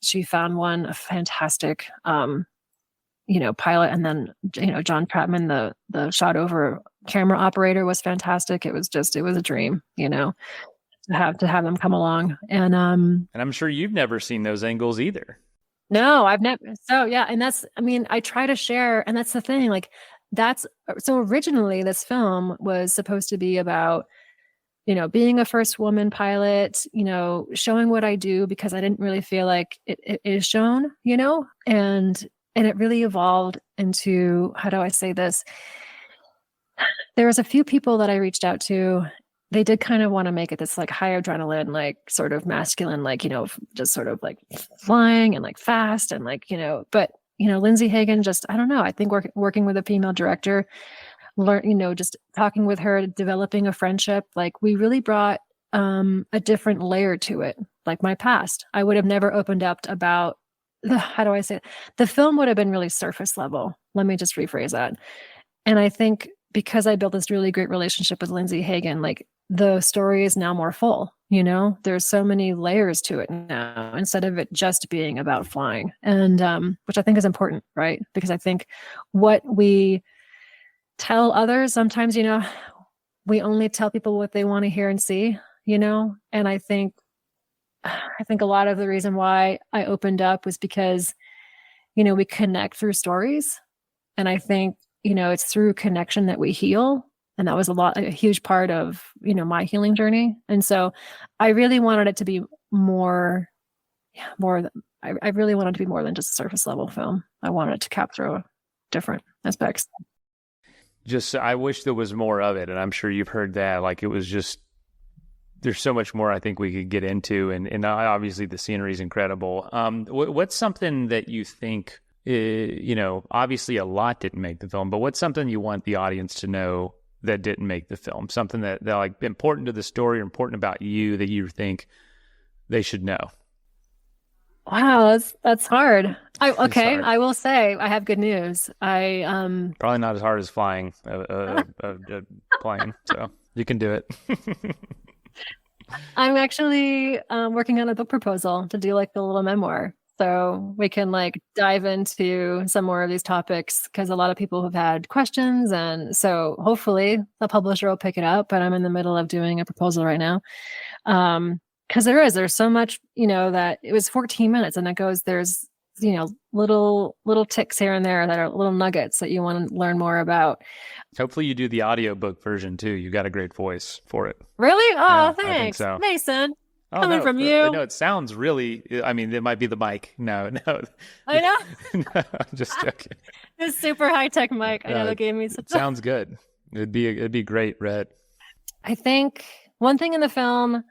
she found one, a fantastic, pilot. And then, John Prattman, the shot over camera operator, was fantastic. It was a dream, to have them come along. And I'm sure you've never seen those angles either. No, I've never. So yeah. And I try to share, and that's the thing, so originally this film was supposed to be about, being a first woman pilot, showing what I do, because I didn't really feel like it is shown, and it really evolved into, how do I say this? There was a few people that I reached out to. They did kind of want to make it this high adrenaline, sort of masculine, just sort of flying and fast and but Lindsay Hagen, I don't know. I think working with a female director, just talking with her, developing a friendship, we really brought a different layer to it. My past, I would have never opened up about how do I say it? The film would have been really surface level. Let me just rephrase that. And I think because I built this really great relationship with Lindsay Hagen, the story is now more full. You know, there's so many layers to it now instead of it just being about flying. And which I think is important, right? Because I think what we tell others sometimes, you know, we only tell people what they want to hear and see, you know? And I think a lot of the reason why I opened up was because, you know, we connect through stories. And I think, you know, it's through connection that we heal. And that was a huge part of, you know, my healing journey. And so I really wanted it to be I really wanted it to be more than just a surface level film. I wanted it to capture different aspects. Just, I wish there was more of it. And I'm sure you've heard that. Like, it was just, there's so much more I think we could get into. And obviously the scenery is incredible. What's something that you think, you know, obviously a lot didn't make the film, but what's something you want the audience to know that didn't make the film? Something that like important to the story or important about you that you think they should know? Wow, that's hard. It's hard. I will say I have good news. I Probably not as hard as flying a plane, so you can do it. I'm actually working on a book proposal to do like a little memoir. So we can like dive into some more of these topics because a lot of people have had questions. And so hopefully the publisher will pick it up, but I'm in the middle of doing a proposal right now. Because there's so much, you know, that it was 14 minutes and there's, you know, little ticks here and there that are little nuggets that you want to learn more about. Hopefully you do the audiobook version too. You got a great voice for it. Really? Oh, Yeah, thanks. I think so. Mason. Oh, Coming from you. No, it sounds really, I mean, it might be the mic. No. I know. No, I'm just joking. This super high-tech mic. I know that gave me such sounds good. It'd be great, Rhett. I think one thing in the film,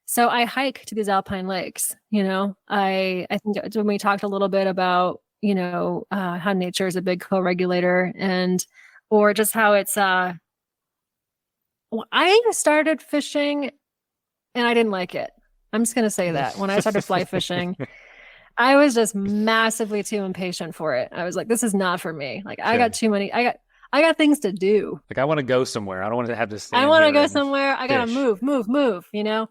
so I hike to these alpine lakes, you know. I think when we talked a little bit about, you know, how nature is a big co-regulator or just how it's I started fishing and I didn't like it. I'm just going to say that. When I started fly fishing, I was just massively too impatient for it. I was like, this is not for me. Like, I got I got things to do. Like, I want to go somewhere. I don't want to have to stand I want to here go and somewhere. I got to fish. move, you know?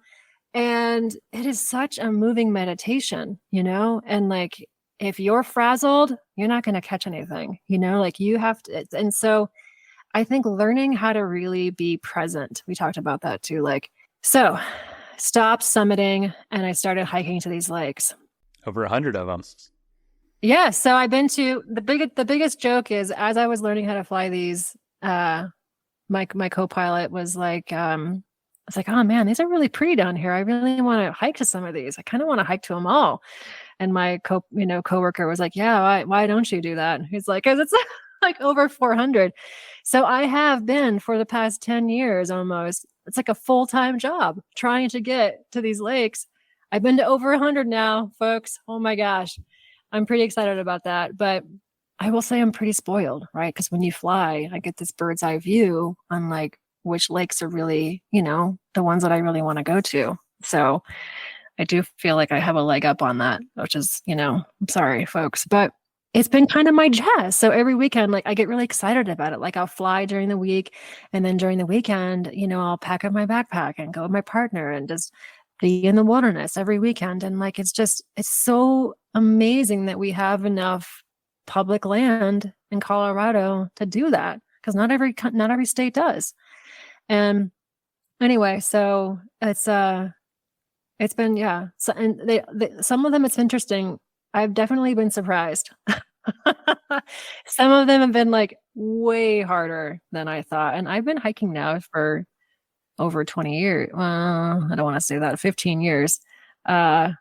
And it is such a moving meditation, you know? And like, if you're frazzled, you're not going to catch anything, you know? Like, you have to. And so I think learning how to really be present, we talked about that too. Like, so stopped summiting and I started hiking to these lakes. Over 100 of them. Yeah. So I've been to the biggest joke is as I was learning how to fly these, my co-pilot was like, I was like, oh man, these are really pretty down here. I really want to hike to some of these. I kind of want to hike to them all. And my coworker was like, yeah, why don't you do that? And he's like, cause it's like over 400. So I have been for the past 10 years almost. It's like a full-time job trying to get to these lakes. I've been to over 100 now, folks. Oh my gosh. I'm pretty excited about that. But I will say I'm pretty spoiled, right? Because when you fly, I get this bird's eye view on like which lakes are really, you know, the ones that I really want to go to. So I do feel like I have a leg up on that, which is, you know, I'm sorry, folks, but it's been kind of my jazz. So every weekend, like I get really excited about it. Like I'll fly during the week and then during the weekend, you know, I'll pack up my backpack and go with my partner and just be in the wilderness every weekend. And like, it's so amazing that we have enough public land in Colorado to do that. Cause not every state does. And anyway, so it's been, yeah. So, and some of them, it's interesting. I've definitely been surprised. Some of them have been like way harder than I thought. And I've been hiking now for over 20 years. Well, I don't want to say that, 15 years. There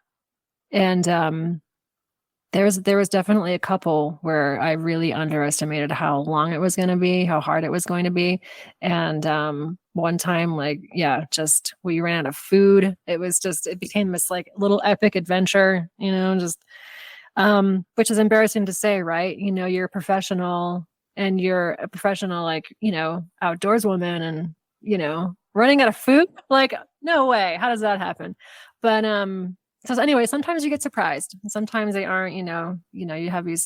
was definitely a couple where I really underestimated how long it was going to be, how hard it was going to be. And one time, like, yeah, just we ran out of food. It became this like little epic adventure, you know, just which is embarrassing to say, right? You know, you're a professional like, you know, outdoors woman and, you know, running out of food. Like, no way. How does that happen? But so anyway, sometimes you get surprised. Sometimes they aren't, you know, you have these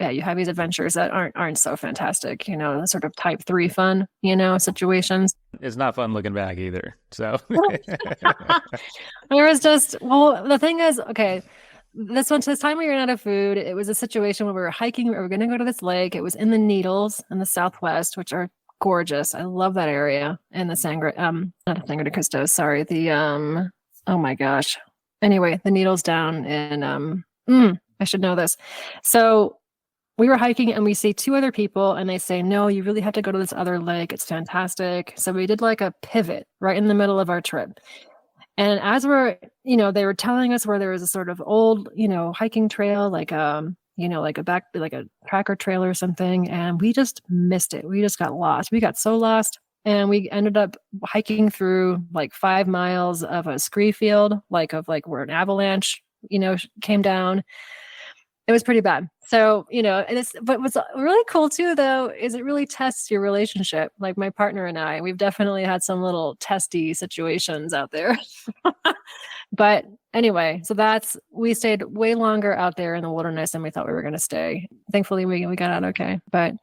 you have these adventures that aren't so fantastic, you know, sort of type 3 fun, you know, situations. It's not fun looking back either. So There was just, well, the thing is, okay, this time we ran out of food. It was a situation where we were hiking. We were going to go to this lake. It was in the Needles in the Southwest, which are gorgeous. I love that area. And the not the Sangre de Cristo, sorry. The, oh my gosh. Anyway, the Needles down in, I should know this. So we were hiking and we see 2 other people and they say, no, you really have to go to this other lake. It's fantastic. So we did like a pivot right in the middle of our trip. And as we're, you know, they were telling us where there was a sort of old, you know, hiking trail, like, you know, like a tracker trail or something. And we just missed it. We just got lost. We got so lost. And we ended up hiking through like 5 miles of a scree field, like where an avalanche, you know, came down. It was pretty bad. So, you know, but what's really cool too, though, is it really tests your relationship. Like my partner and I, we've definitely had some little testy situations out there. But anyway, so we stayed way longer out there in the wilderness than we thought we were going to stay. Thankfully, we got out okay. But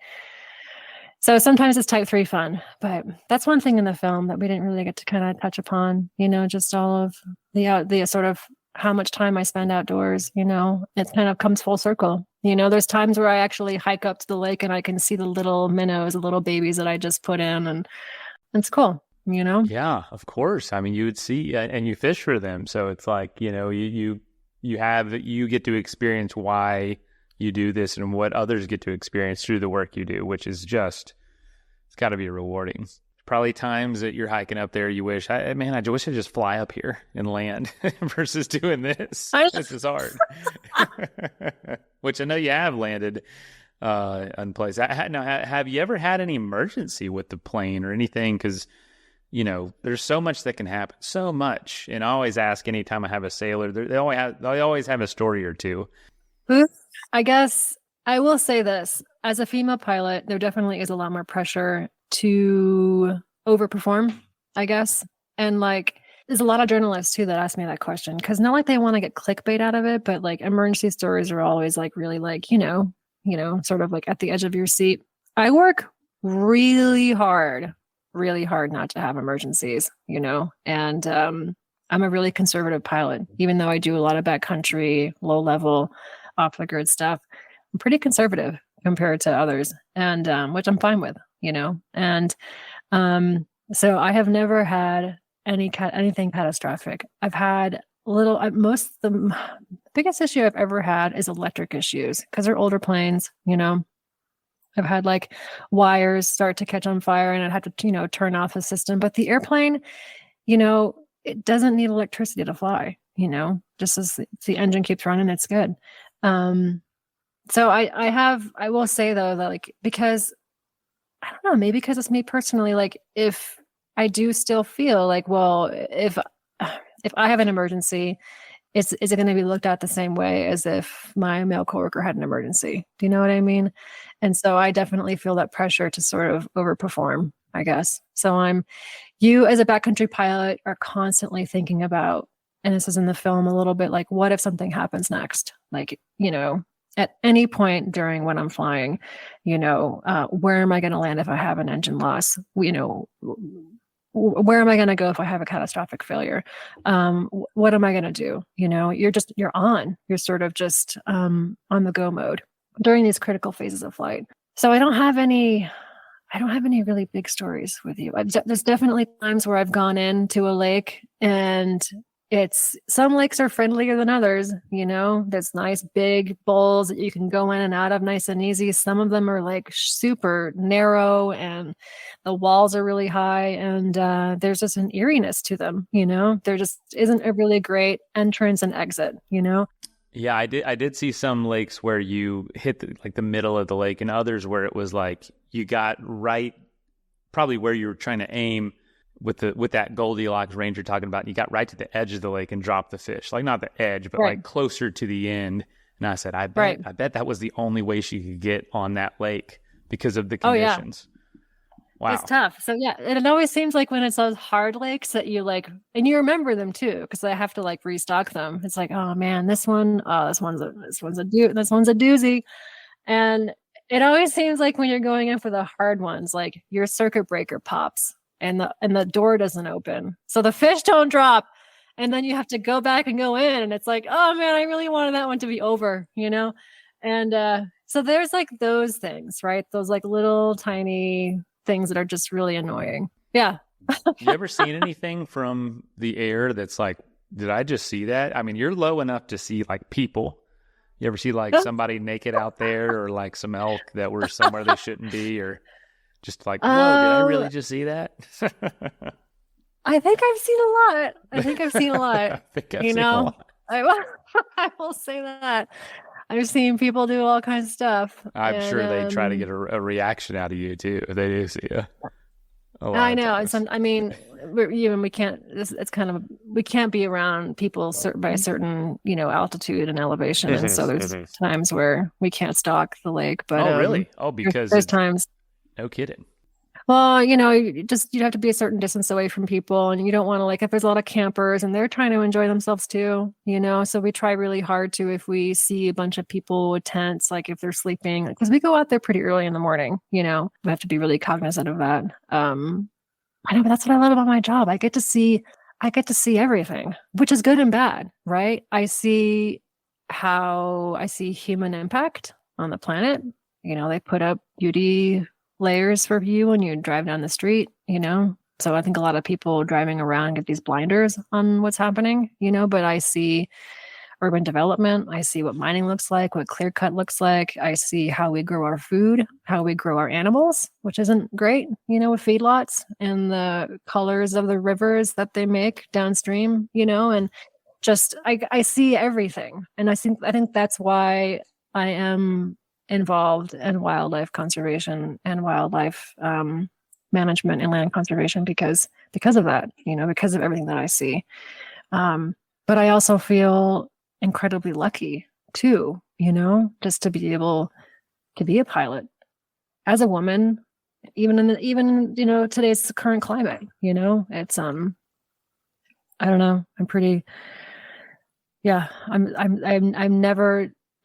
so sometimes it's type 3 fun, but that's one thing in the film that we didn't really get to kind of touch upon, you know, just all of the sort of how much time I spend outdoors, you know, it kind of comes full circle. You know, there's times where I actually hike up to the lake and I can see the little minnows, the little babies that I just put in, and it's cool, you know? Yeah, of course. I mean, you would see and you fish for them. So it's like, you know, you get to experience why you do this and what others get to experience through the work you do, which is just, it's got to be rewarding. Probably times that you're hiking up there, you wish, I wish I'd just fly up here and land versus doing this. This is hard. Which I know you have landed on place. Now, have you ever had any emergency with the plane or anything? Because, you know, there's so much that can happen, so much. And I always ask anytime I have a sailor, they always have a story or two. I guess I will say this. As a female pilot, there definitely is a lot more pressure to overperform, I guess. And like, there's a lot of journalists too that ask me that question, because not like they want to get clickbait out of it, but like emergency stories are always like really like, you know, sort of like at the edge of your seat. I work really hard not to have emergencies, you know, and I'm a really conservative pilot, even though I do a lot of backcountry, low level, off the grid stuff. I'm pretty conservative compared to others, and which I'm fine with, you know. And so I have never had anything catastrophic. I've had the biggest issue I've ever had is electric issues, because they're older planes, you know. I've had like wires start to catch on fire and I'd have to, you know, turn off the system. But the airplane, you know, it doesn't need electricity to fly, you know, just as the engine keeps running, it's good. So I will say though that like, because I don't know, maybe because it's me personally, like if I do still feel like, well, if I have an emergency, is it going to be looked at the same way as if my male coworker had an emergency? Do you know what I mean? And so I definitely feel that pressure to sort of overperform, I guess. So you as a backcountry pilot are constantly thinking about, and this is in the film a little bit, like what if something happens next? Like, you know, at any point during when I'm flying, you know, where am I going to land if I have an engine loss? You know, where am I going to go if I have a catastrophic failure? What am I going to do? You know, you're sort of just on the go mode during these critical phases of flight. So I don't have any really big stories with you. There's definitely times where I've gone into a lake and some lakes are friendlier than others, you know. There's nice big bowls that you can go in and out of nice and easy. Some of them are like super narrow and the walls are really high, and there's just an eeriness to them, you know. There just isn't a really great entrance and exit, you know. Yeah, I did see some lakes where you hit the middle of the lake, and others where it was like you got right, probably where you were trying to aim with that Goldilocks range you're talking about. And you got right to the edge of the lake and dropped the fish, like not the edge, but like closer to the end. And I said, I bet that was the only way she could get on that lake because of the conditions. Oh, yeah. Wow. It's tough. So yeah, it always seems like when it's those hard lakes that you like, and you remember them too, because I have to like restock them. It's like, oh man, this one's a doozy. And it always seems like when you're going in for the hard ones, like your circuit breaker pops and the door doesn't open. So the fish don't drop. And then you have to go back and go in. And it's like, oh man, I really wanted that one to be over, you know? And so there's like those things, right? Those like little tiny things that are just really annoying. Yeah. You ever seen anything from the air that's like, did I just see that? I mean, you're low enough to see like people. You ever see like somebody naked out there, or like some elk that were somewhere they shouldn't be, or just like, whoa, did I really just see that? I think I've seen a lot. I think I've seen a lot. I think I've seen a lot. I will say that. I've seen people do all kinds of stuff. I'm sure they try to get a reaction out of you too. They do see you. I know. I mean, we can't. It's kind of, we can't be around people by a certain, you know, altitude and elevation, and so there's times where we can't stalk the lake. But really? Because there's times. No kidding. Well, you know, you'd have to be a certain distance away from people, and you don't want to, like, if there's a lot of campers and they're trying to enjoy themselves too, you know, so we try really hard to, if we see a bunch of people with tents, like if they're sleeping, because we go out there pretty early in the morning, you know, we have to be really cognizant of that. I know, but that's what I love about my job. I get to see everything, which is good and bad, right? I see human impact on the planet. You know, they put up UV layers for you when you drive down the street, you know? So I think a lot of people driving around get these blinders on what's happening, you know, but I see urban development. I see what mining looks like, what clear cut looks like. I see how we grow our food, how we grow our animals, which isn't great, you know, with feedlots, and the colors of the rivers that they make downstream, you know, and just, I see everything. And I think that's why I am involved in wildlife conservation and wildlife management and land conservation, because of that, you know, because of everything that I see. But I also feel incredibly lucky too, you know, just to be able to be a pilot as a woman, even you know, today's current climate, you know, it's I don't know,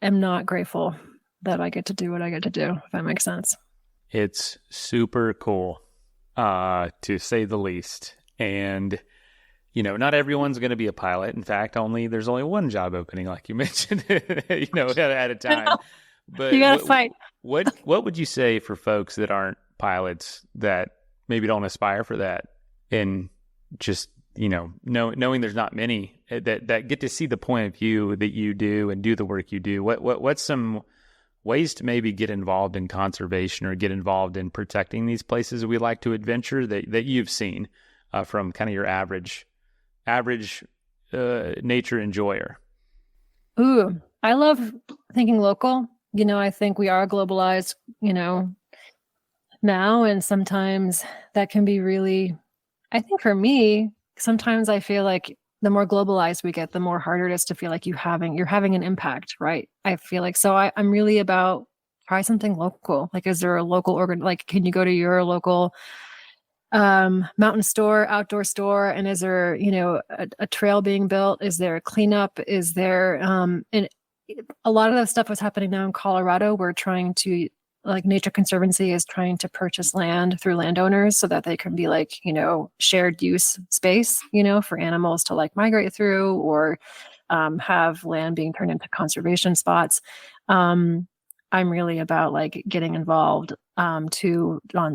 I'm not grateful that I get to do what I get to do, if that makes sense. It's super cool, to say the least. And, you know, not everyone's going to be a pilot. In fact, there's only one job opening, like you mentioned, you know, at a time. But you got to fight. What would you say for folks that aren't pilots, that maybe don't aspire for that, and just, you know, knowing there's not many that get to see the point of view that you do and do the work you do? What's some ways to maybe get involved in conservation or get involved in protecting these places we like to adventure that you've seen from kind of your average nature enjoyer? Ooh, I love thinking local. You know, I think we are globalized, you know, now, and sometimes that can be really, I think for me, sometimes I feel like the more globalized we get, the more harder it is to feel like you're having an impact, right? I feel like, so I'm really about try something local. Like, is there a local like, can you go to your local mountain store, outdoor store, and is there, you know, a trail being built? Is there a cleanup? Is there, and a lot of that stuff was happening now in Colorado. We're trying to, like, Nature Conservancy is trying to purchase land through landowners so that they can be, like, you know, shared use space, you know, for animals to, like, migrate through, or have land being turned into conservation spots. I'm really about, like, getting involved on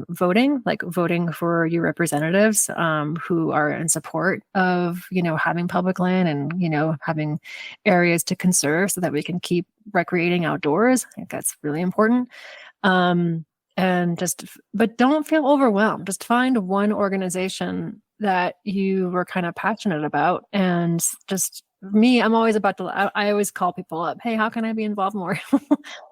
voting, like voting for your representatives who are in support of, you know, having public land and, you know, having areas to conserve so that we can keep recreating outdoors. I think that's really important. But don't feel overwhelmed. Just find one organization that you were kind of passionate about, and just me, I'm always about to, I always call people up. Hey, how can I be involved more?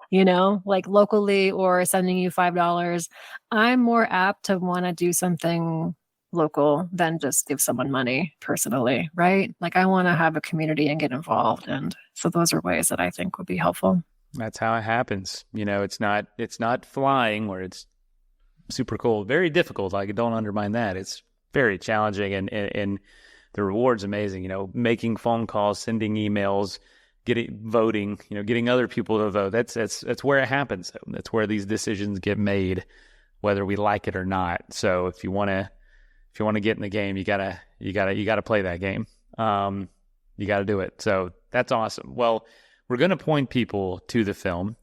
You know, like locally, or sending you $5. I'm more apt to want to do something local than just give someone money personally, right? Like, I want to have a community and get involved. And so those are ways that I think would be helpful. That's how it happens. You know, it's not flying where it's super cool. Very difficult. Like, don't undermine that. It's very challenging, and the reward's amazing. You know, making phone calls, sending emails, getting voting, getting other people to vote. That's where it happens. That's where these decisions get made, whether we like it or not. So if you want to get in the game, you gotta play that game. You got to do it. So that's awesome. Well, we're going to point people to the film,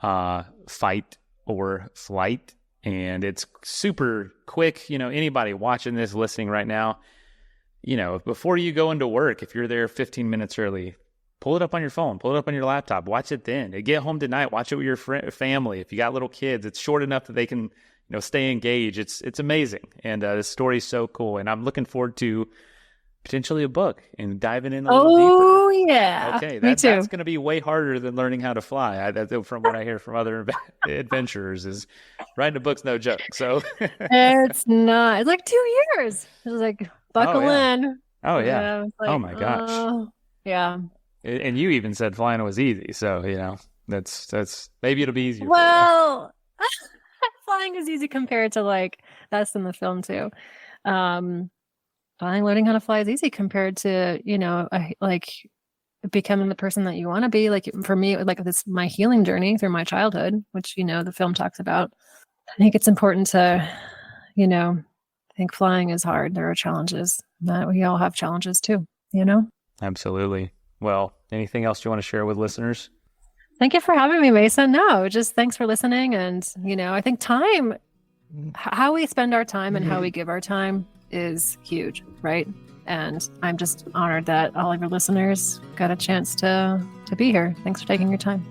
Fight or Flight. And it's super quick. Anybody watching this, listening right now, before you go into work, if you're there 15 minutes early, pull it up on your phone, pull it up on your laptop, watch it then. Get home tonight, watch it with your family. If you got little kids, it's short enough that they can, stay engaged. It's amazing. And the story's so cool. And I'm looking forward to potentially a book and diving in a little deeper. Oh, yeah. Okay, Me too. that's going to be way harder than learning how to fly. From what I hear from other adventurers, is writing a book's no joke. So It's not. It's like 2 years. It's like buckle in. Oh yeah. Like, oh my gosh. Yeah. And you even said flying was easy. So that's maybe it'll be easier. Well, flying is easy compared to like that's in the film too. Learning how to fly is easy compared to, like becoming the person that you want to be. Like for me, like this, my healing journey through my childhood, which, the film talks about. I think it's important to, I think flying is hard. There are challenges that we all have challenges too, Absolutely. Well, anything else you want to share with listeners? Thank you for having me, Mason. No, just thanks for listening. And, I think time, how we spend our time and how we give our time is huge, right? And I'm just honored that all of your listeners got a chance to be here. Thanks for taking your time.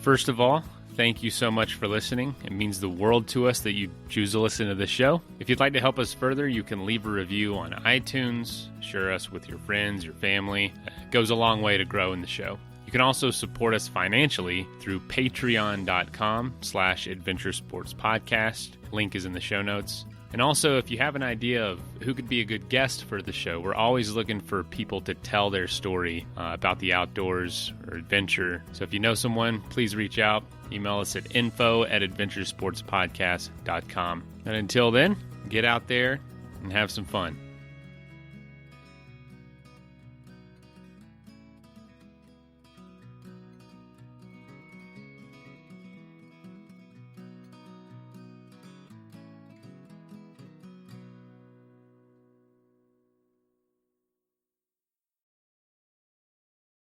First of all, thank you so much for listening. It means the world to us that you choose to listen to the show. If you'd like to help us further, you can leave a review on iTunes, share us with your friends, your family. It goes a long way to grow in the show. You can also support us financially through patreon.com/adventuresportspodcast. Link is in the show notes. And also, if you have an idea of who could be a good guest for the show, we're always looking for people to tell their story about the outdoors or adventure. So if you know someone, please reach out. Email us at info@adventuresportspodcast.com. And until then, get out there and have some fun.